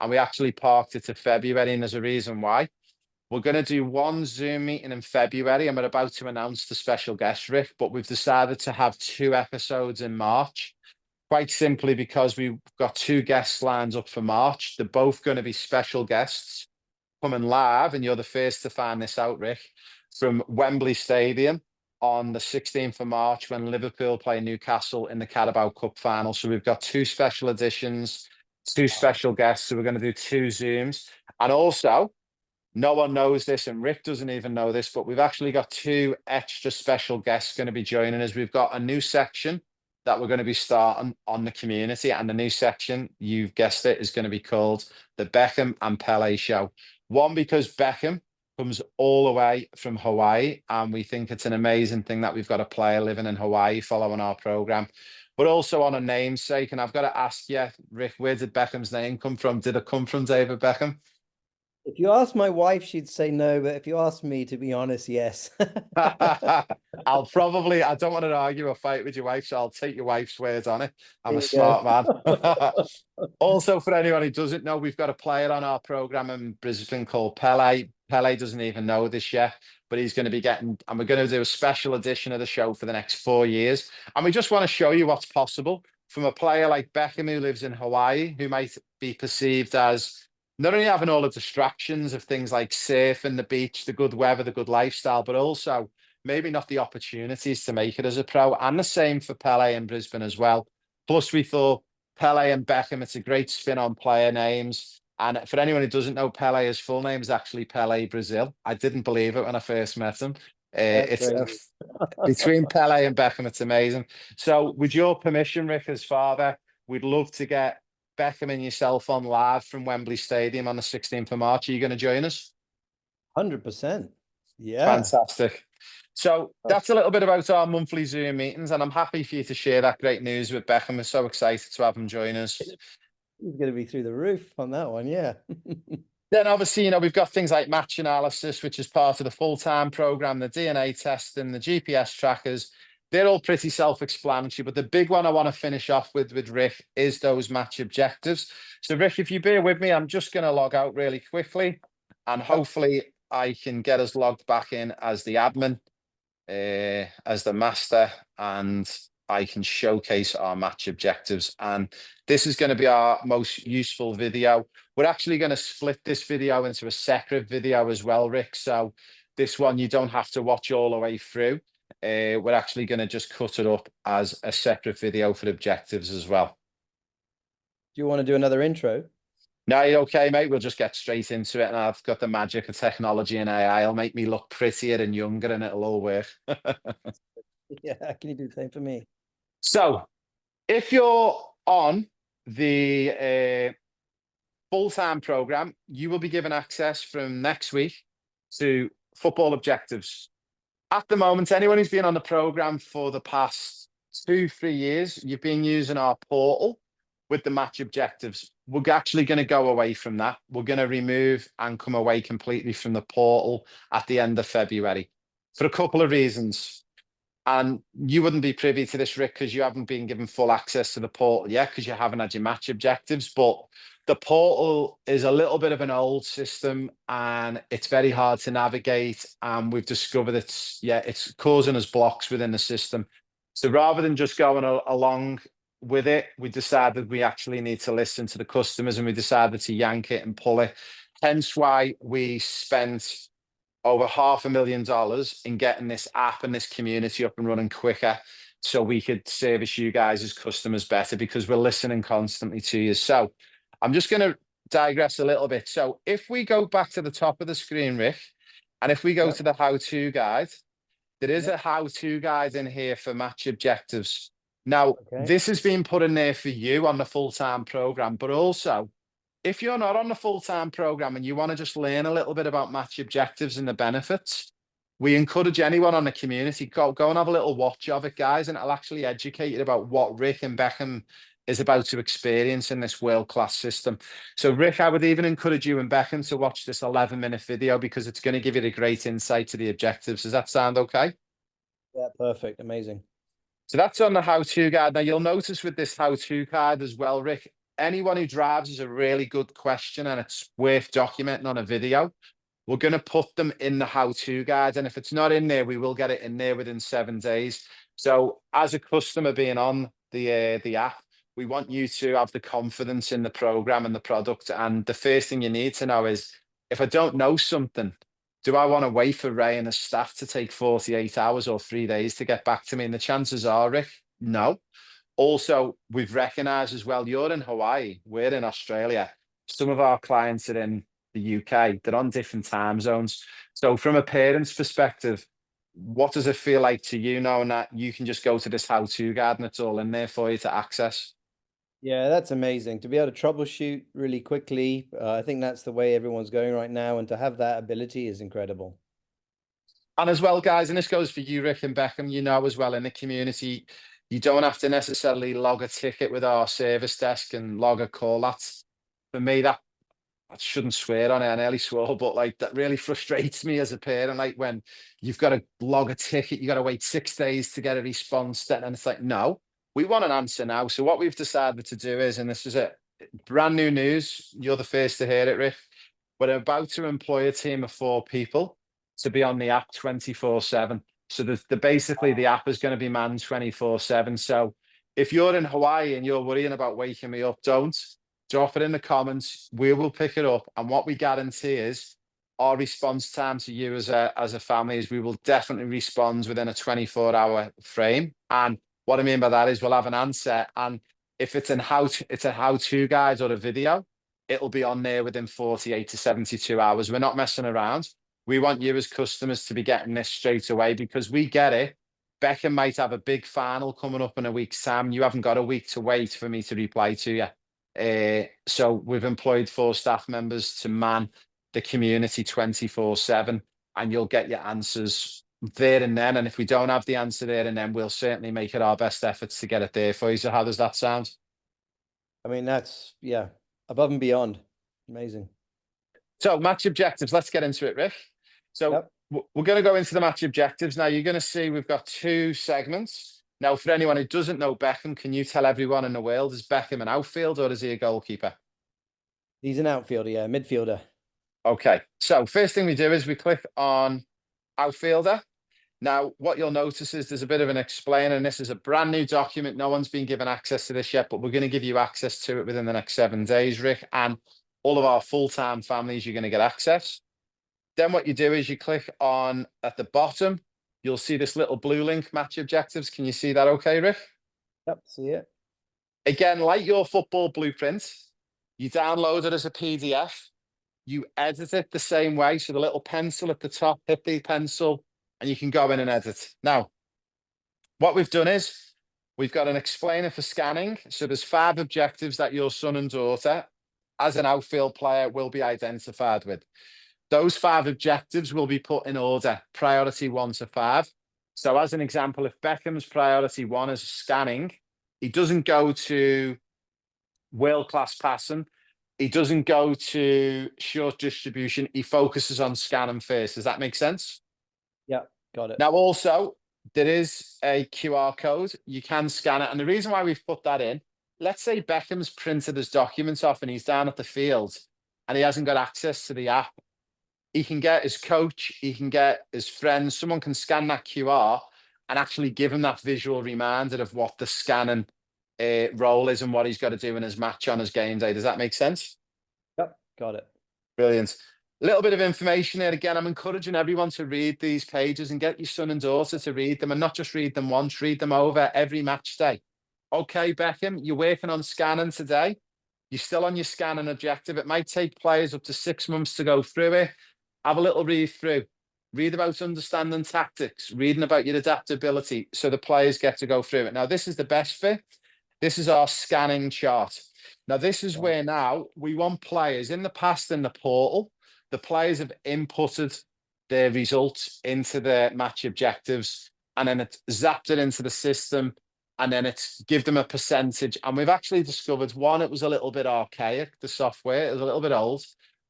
S1: and we actually parked it to February. And there's a reason why. We're going to do one Zoom meeting in February and we're about to announce the special guest, Rick, but we've decided to have 2 episodes in March. Quite simply because we've got 2 guests lined up for March. They're both going to be special guests coming live, and you're the first to find this out, Rick, from Wembley Stadium on the 16th of March when Liverpool play Newcastle in the Carabao Cup final. So we've got 2 special editions, 2 special guests. So we're going to do 2 Zooms. And also, no one knows this, and Rick doesn't even know this, but we've actually got 2 extra special guests going to be joining us. We've got a new section that we're going to be starting on the community, and the new section, you've guessed it, is going to be called the Beckham and Pele Show. One, because Beckham comes all the way from Hawaii, and we think it's an amazing thing that we've got a player living in Hawaii following our program. But also on a namesake, and I've got to ask you, Rick, where did Beckham's name come from? Did it come from David Beckham?
S2: If you ask my wife, she'd say no, but if you ask me, to be honest, yes.
S1: I don't want to argue or fight with your wife, so I'll take your wife's words on it. I'm
S2: There
S1: a
S2: you go.
S1: smart man. Also, for anyone who doesn't know, we've got a player on our program in Brisbane called Pele. Pele doesn't even know this yet, but he's going to be getting, and we're going to do a special edition of the show for the next 4 years. And we just want to show you what's possible from a player like Beckham who lives in Hawaii, who might be perceived as not only having all the distractions of things like surfing, the beach, the good weather, the good lifestyle, but also maybe not the opportunities to make it as a pro. And the same for Pele in Brisbane as well. Plus, we thought Pele and Beckham, it's a great spin on player names. And for anyone who doesn't know, Pele, his full name is actually Pele Brazil. I didn't believe it when I first met him.
S2: That's
S1: It's
S2: crazy.
S1: between Pele and Beckham, it's amazing. So, with your permission, Rick, as father, we'd love to get Beckham and yourself on live from Wembley Stadium on the 16th of March. Are you going to join us?
S2: 100%. Yeah.
S1: Fantastic. So that's a little bit about our monthly Zoom meetings, and I'm happy for you to share that great news with Beckham. We're so excited to have him join us.
S2: He's going to be through the roof on that one. Yeah.
S1: Then obviously, we've got things like match analysis, which is part of the full-time program, the DNA testing, the GPS trackers. They're all pretty self-explanatory, but the big one I want to finish off with Rick is those match objectives. So Rick, if you bear with me, I'm just going to log out really quickly, and hopefully I can get us logged back in as the admin, as the master, and I can showcase our match objectives. And this is going to be our most useful video. We're actually going to split this video into a separate video as well, Rick. So this one, you don't have to watch all the way through. We're actually going to just cut it up as a separate video for objectives as well.
S2: Do you want to do another intro?
S1: No, you're okay, mate. We'll just get straight into it. And I've got the magic of technology and AI. It'll make me look prettier and younger and it'll all work.
S2: Yeah. Can you do the same for me?
S1: So if you're on the full-time program, you will be given access from next week to football objectives. At the moment, anyone who's been on the program for the past 2-3 years, you've been using our portal with the match objectives. we're actually going to go away from that. We're going to remove and come away completely from the portal at the end of February for a couple of reasons. And you wouldn't be privy to this, Rick, because you haven't been given full access to the portal yet, because you haven't had your match objectives. But the portal is a little bit of an old system and it's very hard to navigate. And we've discovered it's causing us blocks within the system. So rather than just going along with it, we decided we actually need to listen to the customers and we decided to yank it and pull it. Hence why we spent over $500,000 in getting this app and this community up and running quicker so we could service you guys as customers better because we're listening constantly to you. So I'm just going to digress a little bit. So if we go back to the top of the screen, Rick, and if we go to the how-to guide, there is a how-to guide in here for match objectives. Now, this has been put in there for you on the full-time program, but also if you're not on the full-time program and you want to just learn a little bit about match objectives and the benefits, we encourage anyone on the community, go and have a little watch of it, guys, and it'll actually educate you about what Rick and Beckham is about to experience in this world-class system. So, Rick, I would even encourage you and Beckham to watch this 11-minute video because it's going to give you a great insight to the objectives. Does that sound okay?
S2: Yeah, perfect. Amazing.
S1: So that's on the how-to guide. Now, you'll notice with this how-to guide as well, Rick, anyone who drives is a really good question and it's worth documenting on a video. We're going to put them in the how-to guide. And if it's not in there, we will get it in there within 7 days. So as a customer being on the app, we want you to have the confidence in the program and the product. And the first thing you need to know is, if I don't know something, do I want to wait for Ray and the staff to take 48 hours or 3 days to get back to me? And the chances are, Rick, no. Also, we've recognized as well, you're in Hawaii, we're in Australia. Some of our clients are in the UK, they're on different time zones. So from a parent's perspective, what does it feel like to you knowing that you can just go to this how-to guide and it's all in there for you to access?
S2: Yeah, that's amazing to be able to troubleshoot really quickly. I think that's the way everyone's going right now, and to have that ability is incredible.
S1: And as well, guys, and this goes for you, Rick and Beckham, you know, as well in the community, you don't have to necessarily log a ticket with our service desk and log a call. That's, for me, that I shouldn't swear on it, I nearly swore, but like that really frustrates me as a parent. Like when you've got to log a ticket, you got to wait 6 days to get a response. And it's like, no, we want an answer now. So what we've decided to do is, and this is it, brand new news. You're the first to hear it, Rick. We're about to employ a team of 4 people to be on the app 24/7. So basically the app is going to be manned 24/7. So if you're in Hawaii and you're worrying about waking me up, don't. Drop it in the comments. We will pick it up. And what we guarantee is our response time to you as a family is we will definitely respond within a 24-hour frame. And what I mean by that is we'll have an answer. And if it's it's a how-to guide or a video, it'll be on there within 48 to 72 hours. We're not messing around. We want you as customers to be getting this straight away because we get it. Beckham might have a big final coming up in a week's time. You haven't got a week to wait for me to reply to you. So we've employed 4 staff members to man the community 24/7, and you'll get your answers there and then. And if we don't have the answer there and then, we'll certainly make it our best efforts to get it there for you. So how does that sound?
S2: I mean, that's, yeah, above and beyond. Amazing.
S1: So match objectives, let's get into it, Rick. So
S2: Yep.
S1: we're going to go into the match objectives. Now you're going to see we've got 2 segments. Now, for anyone who doesn't know Beckham, can you tell everyone in the world, is Beckham an outfield or is he a goalkeeper?
S2: He's an outfielder, yeah, midfielder.
S1: Okay, so first thing we do is we click on outfielder. Now, what you'll notice is there's a bit of an explainer, and this is a brand new document. No one's been given access to this yet, but we're going to give you access to it within the next 7 days, Rick, and all of our full-time families, you're going to get access. Then what you do is you click on at the bottom, you'll see this little blue link, match objectives. Can you see that okay, Rick?
S2: Yep, see it.
S1: Again, like your football blueprint, you download it as a PDF, you edit it the same way. So the little pencil at the top, hit the pencil, and you can go in and edit. Now, what we've done is we've got an explainer for scanning. So there's 5 objectives that your son and daughter, as an outfield player, will be identified with. Those 5 objectives will be put in order, priority 1 to 5. So as an example, if Beckham's priority 1 is scanning, he doesn't go to world-class passing He doesn't go to short distribution. He focuses on scanning first. Does that make sense?
S2: Yeah, got it.
S1: Now, also, there is a QR code. You can scan it. And the reason why we've put that in, let's say Beckham's printed his documents off and he's down at the field and he hasn't got access to the app. He can get his coach, he can get his friends, someone can scan that QR and actually give him that visual reminder of what the scanning role is and what he's got to do in his match on his game day. Does that make sense?
S2: Yep, got it.
S1: Brilliant. A little bit of information here. Again, I'm encouraging everyone to read these pages and get your son and daughter to read them, and not just read them once, read them over every match day. Okay, Beckham, you're working on scanning today. You're still on your scanning objective. It might take players up to 6 months to go through it. Have a little read through. Read about understanding tactics, reading about your adaptability, so the players get to go through it. Now, this is the best bit. This is our scanning chart. Now, this is
S2: Wow.
S1: where now we want players in the past in the portal. The players have inputted their results into the match objectives, and then it's zapped it into the system, and then it's give them a percentage. And we've actually discovered, one, it was a little bit archaic, the software, it was a little bit old,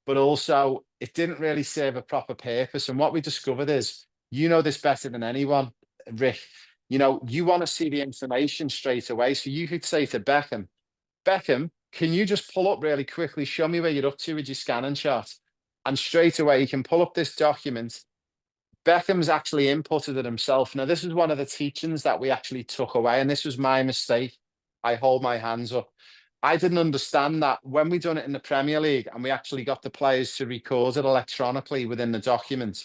S1: but also it didn't really serve a proper purpose. And what we discovered is, you know this better than anyone, Rick, you know, you want to see the information straight away. So you could say to Beckham, Beckham, can you just pull up really quickly, show me where you're up to with your scanning chart? And straight away, he can pull up this document. Beckham's actually inputted it himself. Now, this is one of the teachings that we actually took away, and this was my mistake. I hold my hands up. I didn't understand that when we done it in the Premier League and we actually got the players to record it electronically within the document,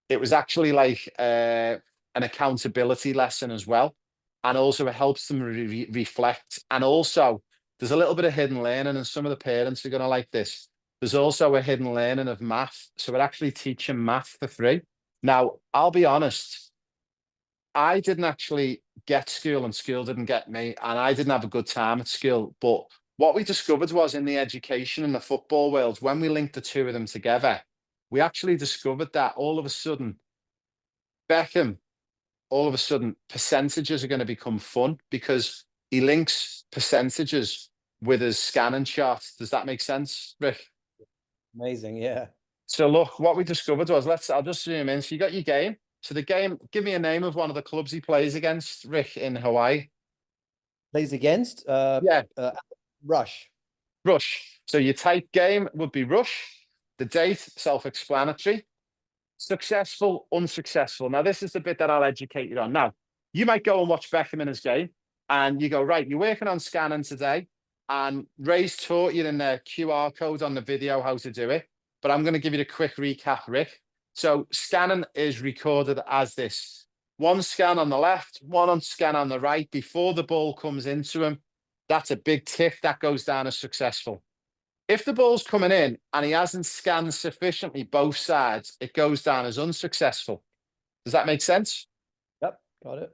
S1: it was actually like an accountability lesson as well. And also it helps them reflect. And also there's a little bit of hidden learning, and some of the parents are going to like this. There's also a hidden learning of math. So we're actually teaching math for free. Now, I'll be honest, I didn't actually get school and school didn't get me, and I didn't have a good time at school. But what we discovered was in the education and the football world, when we linked the two of them together, we actually discovered that all of a sudden, Beckham, all of a sudden, percentages are going to become fun because he links percentages with his scanning chart. Does that make sense, Rick?
S2: Amazing, yeah.
S1: So look, what we discovered was, I'll just zoom in. So you got your game. So the game, give me a name of one of the clubs he plays against, Rick, in Hawaii.
S2: Plays against
S1: Yeah,
S2: Rush.
S1: Rush. So your type game would be Rush. The date, self-explanatory. Successful, unsuccessful. Now, this is the bit that I'll educate you on. Now, you might go and watch Beckham in his game, and you go, right, you're working on scanning today, and Ray's taught you in the QR code on the video how to do it, but I'm going to give you the quick recap, Rick. So scanning is recorded as this. One scan on the left, one on scan on the right before the ball comes into him. That's a big tick. That goes down as successful. If the ball's coming in and he hasn't scanned sufficiently both sides, it goes down as unsuccessful. Does that make sense?
S2: Yep, got it.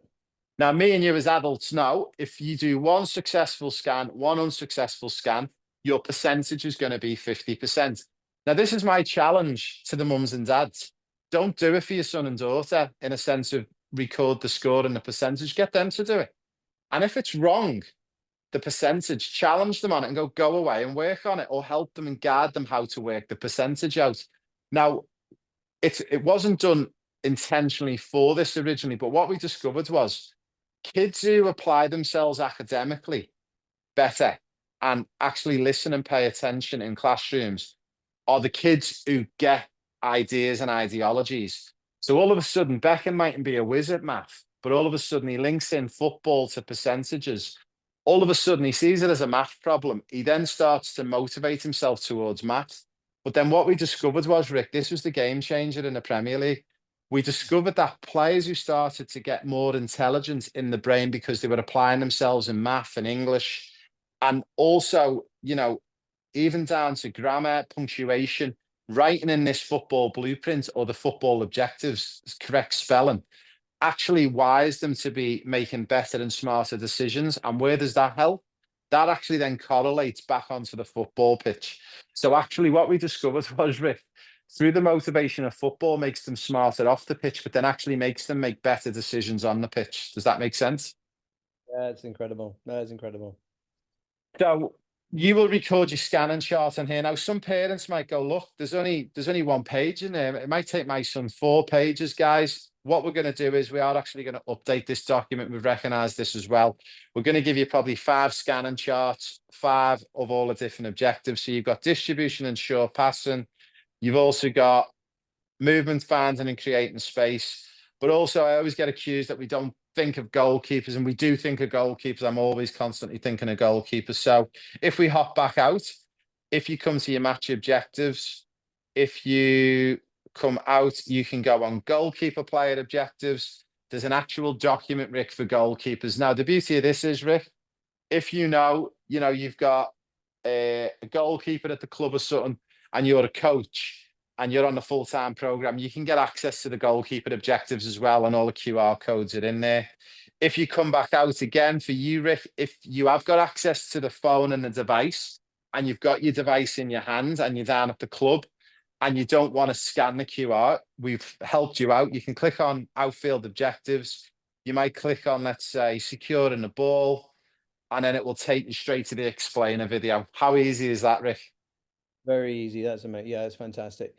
S1: Now, me and you as adults know, if you do one successful scan, one unsuccessful scan, your percentage is going to be 50%. Now, this is my challenge to the mums and dads. Don't do it for your son and daughter in a sense of record the score and the percentage. Get them to do it. And if it's wrong, the percentage, challenge them on it and go away and work on it, or help them and guide them how to work the percentage out. Now, it wasn't done intentionally for this originally, but what we discovered was kids who apply themselves academically better and actually listen and pay attention in classrooms are the kids who get ideas and ideologies. So all of a sudden, Beckham mightn't be a whiz at math, but all of a sudden he links in football to percentages. All of a sudden he sees it as a math problem. He then starts to motivate himself towards math. But then what we discovered was, Rick, this was the game changer in the Premier League. We discovered that players who started to get more intelligent in the brain because they were applying themselves in math and English, and also, you know, even down to grammar, punctuation, writing in this football blueprint or the football objectives, correct spelling, actually wires them to be making better and smarter decisions. And where does that help? That actually then correlates back onto the football pitch. So actually what we discovered was, Rick, through the motivation of football makes them smarter off the pitch, but then actually makes them make better decisions on the pitch. Does that make sense?
S2: Yeah, it's incredible. That is incredible.
S1: So you will record your scanning chart on here. Now, some parents might go, look, there's only one page in there. It might take my son 4 pages, guys. What we're going to do is we are actually going to update this document. We've recognized this as well. We're going to give you probably 5 scanning charts, 5 of all the different objectives. So you've got distribution and short passing. You've also got movement, finding and creating space. But also, I always get accused that we don't think of goalkeepers, and we do think of goalkeepers. I'm always constantly thinking of goalkeepers. So if we hop back out, if you come to your match objectives, if you come out, you can go on goalkeeper player objectives. There's an actual document, Rick, for goalkeepers. Now, the beauty of this is, Rick, if you've got a goalkeeper at the club or something, and you're a coach and you're on the full-time program, you can get access to the goalkeeper objectives as well, and all the QR codes are in there. If you come back out again, for you, Rick, if you have got access to the phone and the device, and you've got your device in your hand and you're down at the club and you don't want to scan the QR, we've helped you out. You can click on outfield objectives. You might click on, let's say, securing the ball, and then it will take you straight to the explainer video. How easy is that, Rick?
S2: Very easy. That's amazing. Yeah, that's fantastic.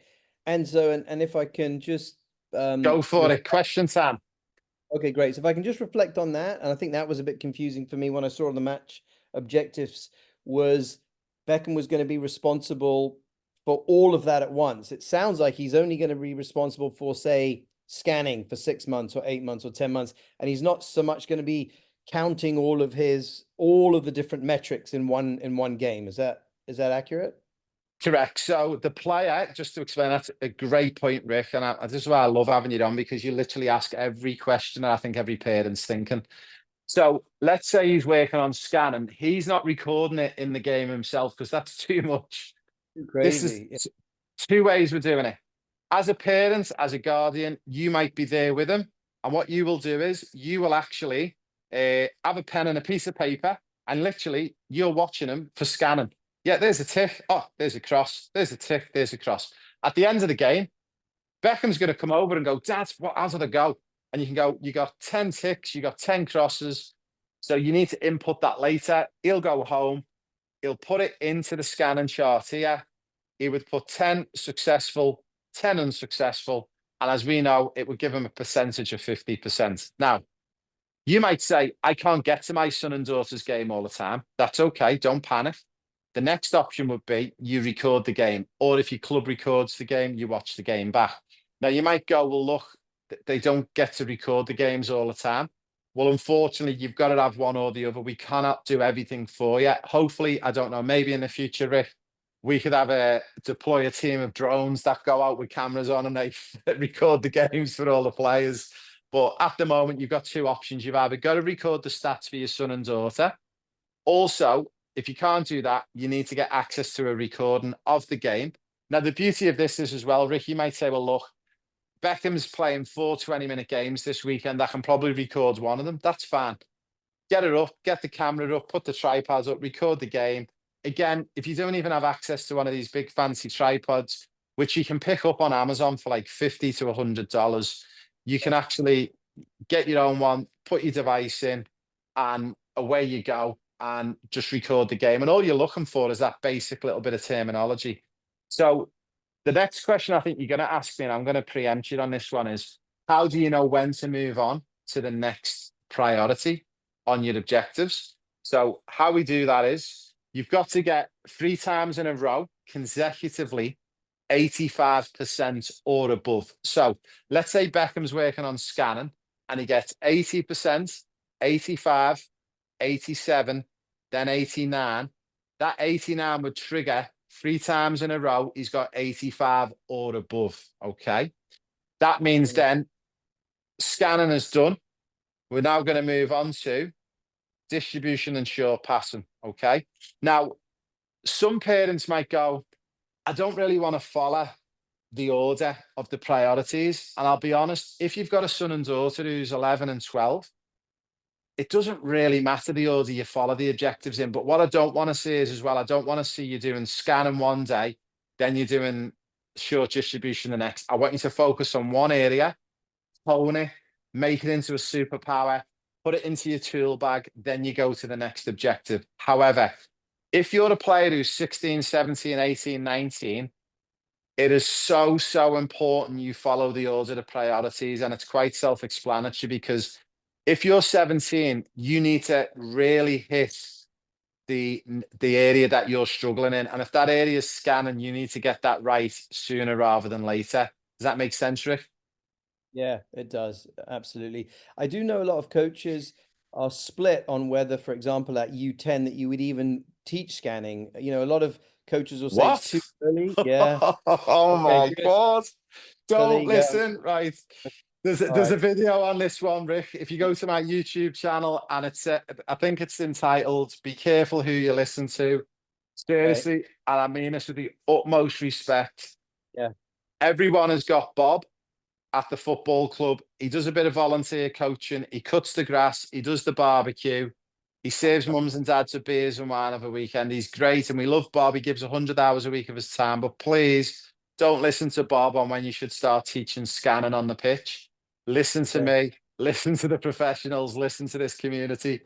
S2: And so, and if I can just
S1: Go for it. Question time.
S2: okay, great. So if I can just reflect on that, and I think that was a bit confusing for me when I saw the match objectives, was Beckham was going to be responsible for all of that at once. It sounds like he's only going to be responsible for, say, scanning for 6 months or 8 months or 10 months, and he's not so much going to be counting all of the different metrics in one game. Is that accurate?
S1: Correct. So the player, just to explain, that's a great point, Rick. And this is why I love having you on, because you literally ask every question that I think every parent's thinking. So let's say he's working on scanning. He's not recording it in the game himself, because that's too much.
S2: Too
S1: This is
S2: crazy.
S1: 2 ways we're doing it. As a parent, as a guardian, you might be there with him. And what you will do is you will actually have a pen and a piece of paper, and literally you're watching him for scanning. Yeah, there's a tick. Oh, there's a cross. There's a tick. There's a cross. At the end of the game, Beckham's going to come over and go, Dad, how did it go? And you can go, you got 10 ticks, you got 10 crosses. So you need to input that later. He'll go home. He'll put it into the scanning chart here. He would put 10 successful, 10 unsuccessful. And as we know, it would give him a percentage of 50%. Now, you might say, I can't get to my son and daughter's game all the time. That's okay. Don't panic. The next option would be you record the game, or if your club records the game, you watch the game back. Now, you might go, well, look, they don't get to record the games all the time. Well, unfortunately, you've got to have one or the other. We cannot do everything for you. Hopefully, I don't know, maybe in the future, Rick, we could deploy a team of drones that go out with cameras on and they record the games for all the players. But at the moment, you've got 2 options. You've either got to record the stats for your son and daughter. Also, if you can't do that, you need to get access to a recording of the game. Now, the beauty of this is as well, Rick, you might say, well, look, Beckham's playing 4 20-minute games this weekend. I can probably record one of them. That's fine. Get it up, get the camera up, put the tripods up, record the game. Again, if you don't even have access to one of these big fancy tripods, which you can pick up on Amazon for like $50 to $100, you can actually get your own one, put your device in, and away you go, and just record the game. And all you're looking for is that basic little bit of terminology. So the next question I think you're going to ask me, and I'm going to preempt you on this one, is how do you know when to move on to the next priority on your objectives? So how we do that is you've got to get 3 times in a row consecutively 85% or above. So let's say Beckham's working on scanning and he gets 80%, 85, 87, then 89. That 89 would trigger 3 times in a row. He's got 85 or above. Okay. That means then scanning is done. We're now going to move on to distribution and short passing. Okay. Now, some parents might go, I don't really want to follow the order of the priorities. And I'll be honest, if you've got a son and daughter who's 11 and 12, it doesn't really matter the order you follow the objectives in. But what I don't want to see is as well, I don't want to see you doing scanning one day, then you're doing short distribution the next. I want you to focus on one area, hone it, make it into a superpower, put it into your tool bag, then you go to the next objective. However, If you're a player who's 16, 17, 18, 19, it is so, so important you follow the order of priorities. And it's quite self-explanatory because if you're 17, you need to really hit the area that you're struggling in. And if that area is scanning, you need to get that right sooner rather than later. Does that make sense, Rick?
S2: Yeah, it does. Absolutely. I do know a lot of coaches are split on whether, for example, at U10 that you would even teach scanning. You know, a lot of coaches will say it's
S1: What?
S2: too early. Yeah.
S1: Oh
S2: Okay,
S1: my
S2: good.
S1: God.
S2: So there
S1: Don't
S2: you go.
S1: listen. Right.
S2: All
S1: There's a
S2: right.
S1: video on this one, Rick. If you go to my YouTube channel and I think it's entitled "Be Careful Who You Listen to."
S2: Okay.
S1: Seriously, and I mean this with the utmost respect.
S2: Yeah.
S1: Everyone has got Bob at the football club. He does a bit of volunteer coaching. He cuts the grass. He does the barbecue. He serves mums and dads with beers and wine over weekend. He's great, and we love Bob. He gives 100 hours a week of his time. But please don't listen to Bob on when you should start teaching scanning on the pitch. Listen to
S2: Okay.
S1: me. Listen to the professionals. Listen to this community.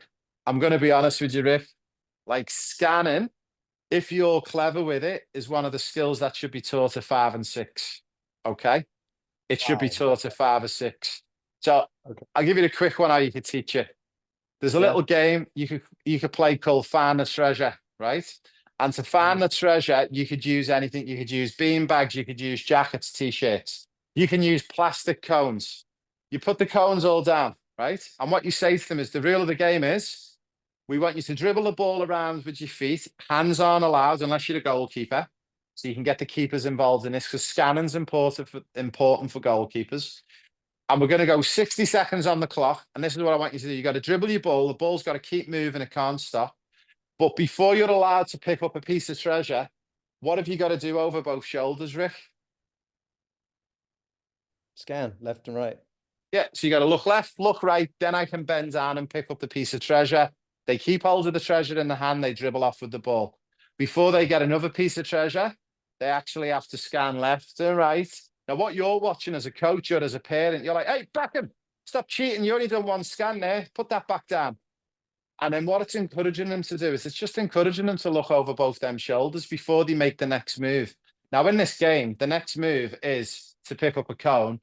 S1: I'm going to be honest with you, Rick. Like scanning, if you're clever with it, is one of the skills that should be taught to 5 and 6. Okay. It should be
S2: Wow.
S1: taught to 5 or 6. So
S2: Okay.
S1: I'll give you the quick one how you could teach it. There's a
S2: Yeah.
S1: little game you could play called Find the Treasure, right? And to find
S2: Mm.
S1: the treasure, you could use anything. You could use bean bags, you could use jackets, t-shirts. You can use plastic cones. You put the cones all down, right? And what you say to them is the rule of the game is we want you to dribble the ball around with your feet. Hands aren't allowed unless you're a goalkeeper. So you can get the keepers involved in this because scanning's important for goalkeepers. And we're going to go 60 seconds on the clock. And this is what I want you to do. You got to dribble your ball. The ball's got to keep moving. It can't stop. But before you're allowed to pick up a piece of treasure, what have you got to do over both shoulders, Rick?
S2: Scan left and right.
S1: Yeah, so you got to look left, look right. Then I can bend down and pick up the piece of treasure. They keep hold of the treasure in the hand. They dribble off with the ball. Before they get another piece of treasure, they actually have to scan left and right. Now, what you're watching as a coach or as a parent, you're like, hey, back him. Stop cheating. You only done one scan there. Put that back down. And then what it's encouraging them to do is it's just encouraging them to look over both them shoulders before they make the next move. Now, in this game, the next move is to pick up a cone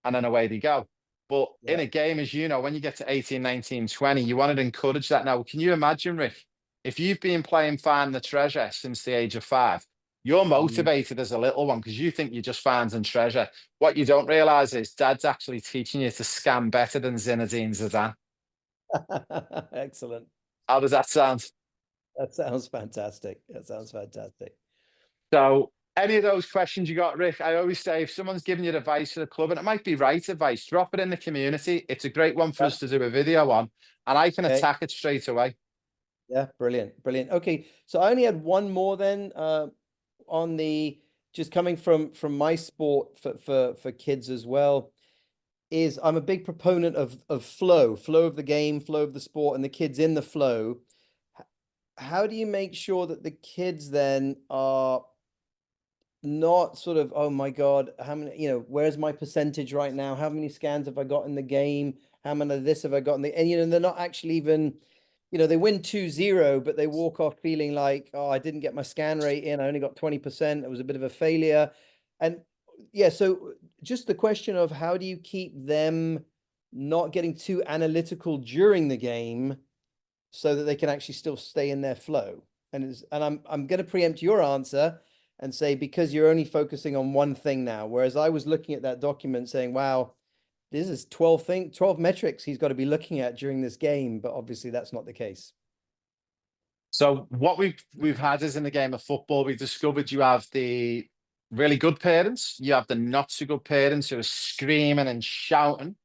S1: and then away they go. But in
S2: Yeah.
S1: a game, as you know, when you get to 18, 19, 20, you want to encourage that. Now, can you imagine, Rick, if you've been playing Find the Treasure since the age of 5, you're
S2: Mm.
S1: motivated as a little one because you think you're just finding treasure. What you don't realize is dad's actually teaching you to scan better than Zinedine Zidane.
S2: Excellent.
S1: How does that sound?
S2: That sounds fantastic. That sounds fantastic.
S1: So, any of those questions you got, Rick, I always say if someone's giving you advice for the club, and it might be right advice, drop it in the community. It's a great one for
S2: Yeah.
S1: us to do a video on, and I can
S2: Okay.
S1: attack it straight away.
S2: Yeah, brilliant, brilliant. Okay, so I only had one more then on the just coming from my sport for kids as well is I'm a big proponent of flow of the game, flow of the sport, and the kids in the flow. How do you make sure that the kids then are not sort of, oh my God, how many, where's my percentage right now? How many scans have I got in the game? How many of this have I got in the, and they're not actually even, they win 2-0, but they walk off feeling like, oh, I didn't get my scan rate in. I only got 20%. It was a bit of a failure. And yeah, so just the question of how do you keep them not getting too analytical during the game so that they can actually still stay in their flow? And I'm going to preempt your answer and say, because you're only focusing on one thing now, whereas I was looking at that document saying, wow, this is 12 metrics he's got to be looking at during this game, but obviously that's not the case.
S1: So what we've had is in the game of football, we've discovered you have the really good parents, you have the not so good parents who are screaming and shouting.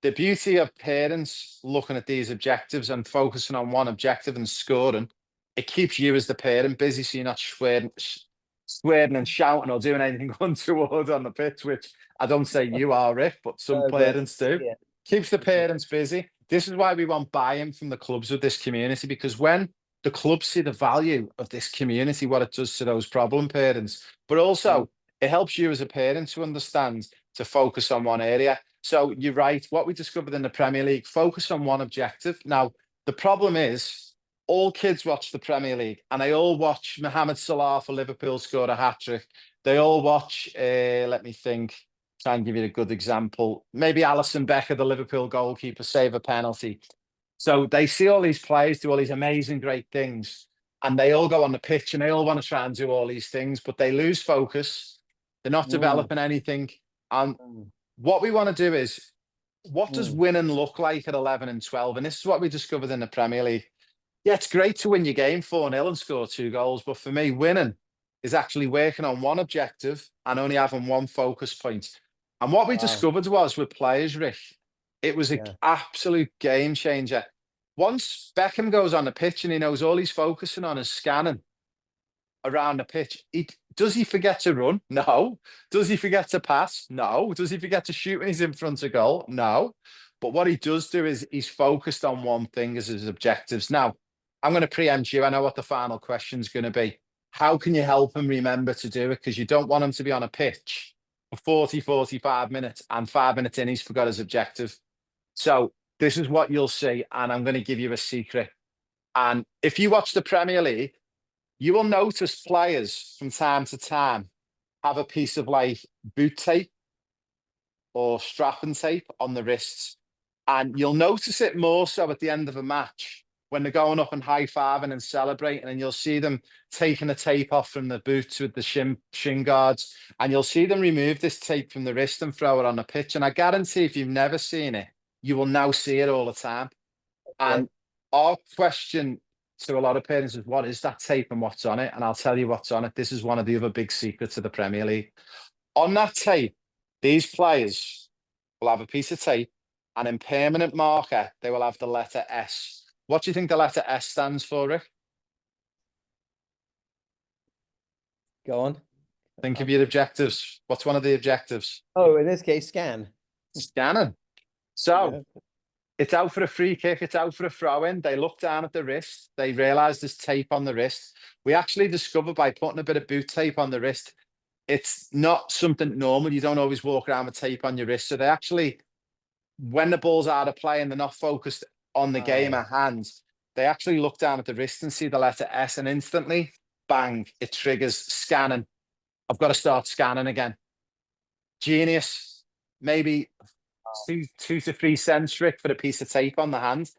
S1: The beauty of parents looking at these objectives and focusing on one objective and scoring, it keeps you as the parent busy, so you're not swearing and shouting or doing anything untoward on the pitch, which I don't say you are, Rick, but some
S2: No, but
S1: parents do.
S2: yeah,
S1: Keeps the
S2: yeah,
S1: parents busy. This is why we want buy-in from the clubs with this community, because when the clubs see the value of this community, what it does to those problem parents, but
S2: mm,
S1: also it helps you as a parent to understand to focus on one area. So you're right. What we discovered in the Premier League, focus on one objective. Now, the problem is all kids watch the Premier League and they all watch Mohamed Salah for Liverpool score a hat-trick. They all watch, let me think, try and give you a good example. Maybe Alisson Becker, the Liverpool goalkeeper, save a penalty. So they see all these players do all these amazing, great things, and they all go on the pitch and they all want to try and do all these things, but they lose focus. They're not
S2: Mm,
S1: developing anything. And
S2: mm,
S1: what we want to do is, what does
S2: mm.
S1: winning look like at 11 and 12? And this is what we discovered in the Premier League. Yeah, it's great to win your game 4-0 and score 2 goals, but for me, winning is actually working on one objective and only having one focus point. And what we
S2: Wow.
S1: discovered was with players, Rick, it was an
S2: Yeah.
S1: absolute game changer. Once Beckham goes on the pitch and he knows all he's focusing on is scanning around the pitch, does he forget to run? No. Does he forget to pass? No. Does he forget to shoot when he's in front of goal? No. But what he does do is he's focused on one thing as his objectives. Now, I'm going to preempt you. I know what the final question is going to be. How can you help him remember to do it? Because you don't want him to be on a pitch for 40, 45 minutes and 5 minutes in, he's forgot his objective. So this is what you'll see. And I'm going to give you a secret. And if you watch the Premier League, you will notice players from time to time have a piece of like boot tape or strapping tape on the wrists. And you'll notice it more so at the end of a match when they're going up and high-fiving and celebrating, and you'll see them taking the tape off from the boots with the shin guards, and you'll see them remove this tape from the wrist and throw it on the pitch. And I guarantee if you've never seen it, you will now see it all the time.
S2: Okay.
S1: And our question to a lot of parents is, what is that tape and what's on it? And I'll tell you what's on it. This is one of the other big secrets of the Premier League. On that tape, these players will have a piece of tape, and in permanent marker, they will have the letter S. What do you think the letter S stands for, Rick?
S2: Go on.
S1: Think of your objectives. What's one of the objectives?
S2: Oh, in this case, scan.
S1: Scanning. So
S2: Yeah.
S1: it's out for a free kick, it's out for a throw in. They look down at the wrist, they realize there's tape on the wrist. We actually discovered by putting a bit of boot tape on the wrist, it's not something normal. You don't always walk around with tape on your wrist. So they actually, when the ball's out of play and they're not focused on the game
S2: Wow.
S1: at hand, they actually look down at the wrist and see the letter S, and instantly, bang, it triggers scanning. I've got to start scanning again. Genius. Maybe 2 to 3 cents, Rick, for a piece of tape on the hand.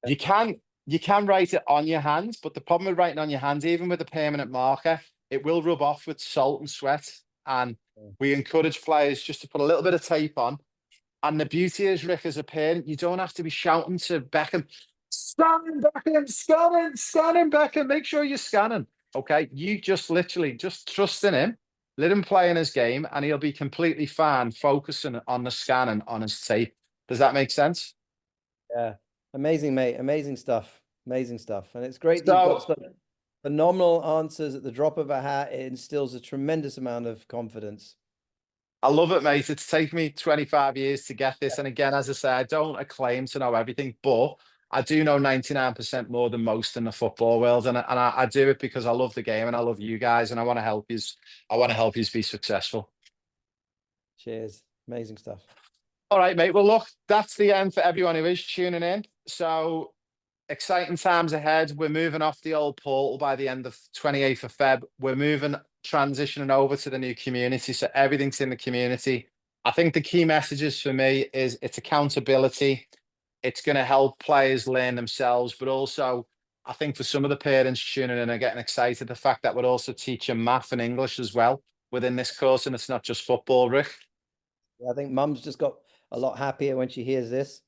S1: You can you can write it on your hand, but the problem with writing on your hand, even with a permanent marker, it will rub off with salt and sweat. And
S2: Yeah.
S1: we encourage players just to put a little bit of tape on. And the beauty is, Rick, as a parent, you don't have to be shouting to Beckham, scanning Beckham, scanning Beckham, make sure you're scanning. Okay. You just literally just trust in him, let him play in his game, and he'll be completely fine focusing on the scanning on his tape. Does that make sense?
S2: Yeah. Amazing, mate. Amazing stuff. Amazing stuff. And it's great that you've got
S1: So
S2: some phenomenal answers at the drop of a hat. It instills a tremendous amount of confidence.
S1: I love it, mate. It's taken me 25 years to get this. And again, as I say, I don't claim to know everything, but I do know 99% more than most in the football world. And I do it because I love the game and I love you guys and I want to help you. I want to help you be successful.
S2: Cheers. Amazing stuff.
S1: All right, mate. Well, look, that's the end for everyone who is tuning in. So exciting times ahead. We're moving off the old portal by the end of 28th of Feb. We're moving, transitioning over to the new community. So everything's in the community. I think the key messages for me is it's accountability. It's going to help players learn themselves, but also I think for some of the parents tuning in are getting excited, the fact that we're also teaching math and English as well within this course, and it's not just football, Rick.
S2: I think mum's just got a lot happier when she hears this.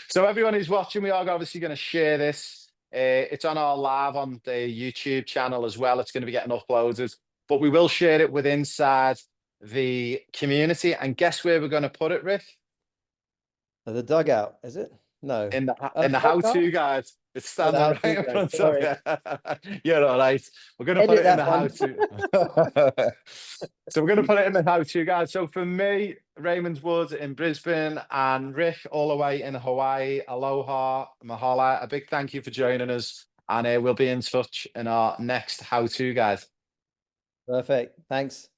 S1: So everyone who's watching, we are obviously going to share this. It's on our live on the YouTube channel as well. It's going to be getting uploaded, but we will share it with inside the community. And guess where we're going to put it, Rick?
S2: The dugout, is it? No.
S1: In the
S2: Oh,
S1: in the
S2: podcast?
S1: how-to guide. It's
S2: Oh, the
S1: standing
S2: how-to
S1: right in
S2: guide,
S1: front of you. You're all right. We're going to put
S2: Edit
S1: it in
S2: that
S1: the
S2: one.
S1: how-to. So we're going to put it in the how-to guide. So for me, Raymond Wood in Brisbane and Rick all the way in Hawaii, aloha, mahalo. A big thank you for joining us. And we'll be in touch in our next how-to guide.
S2: Perfect. Thanks.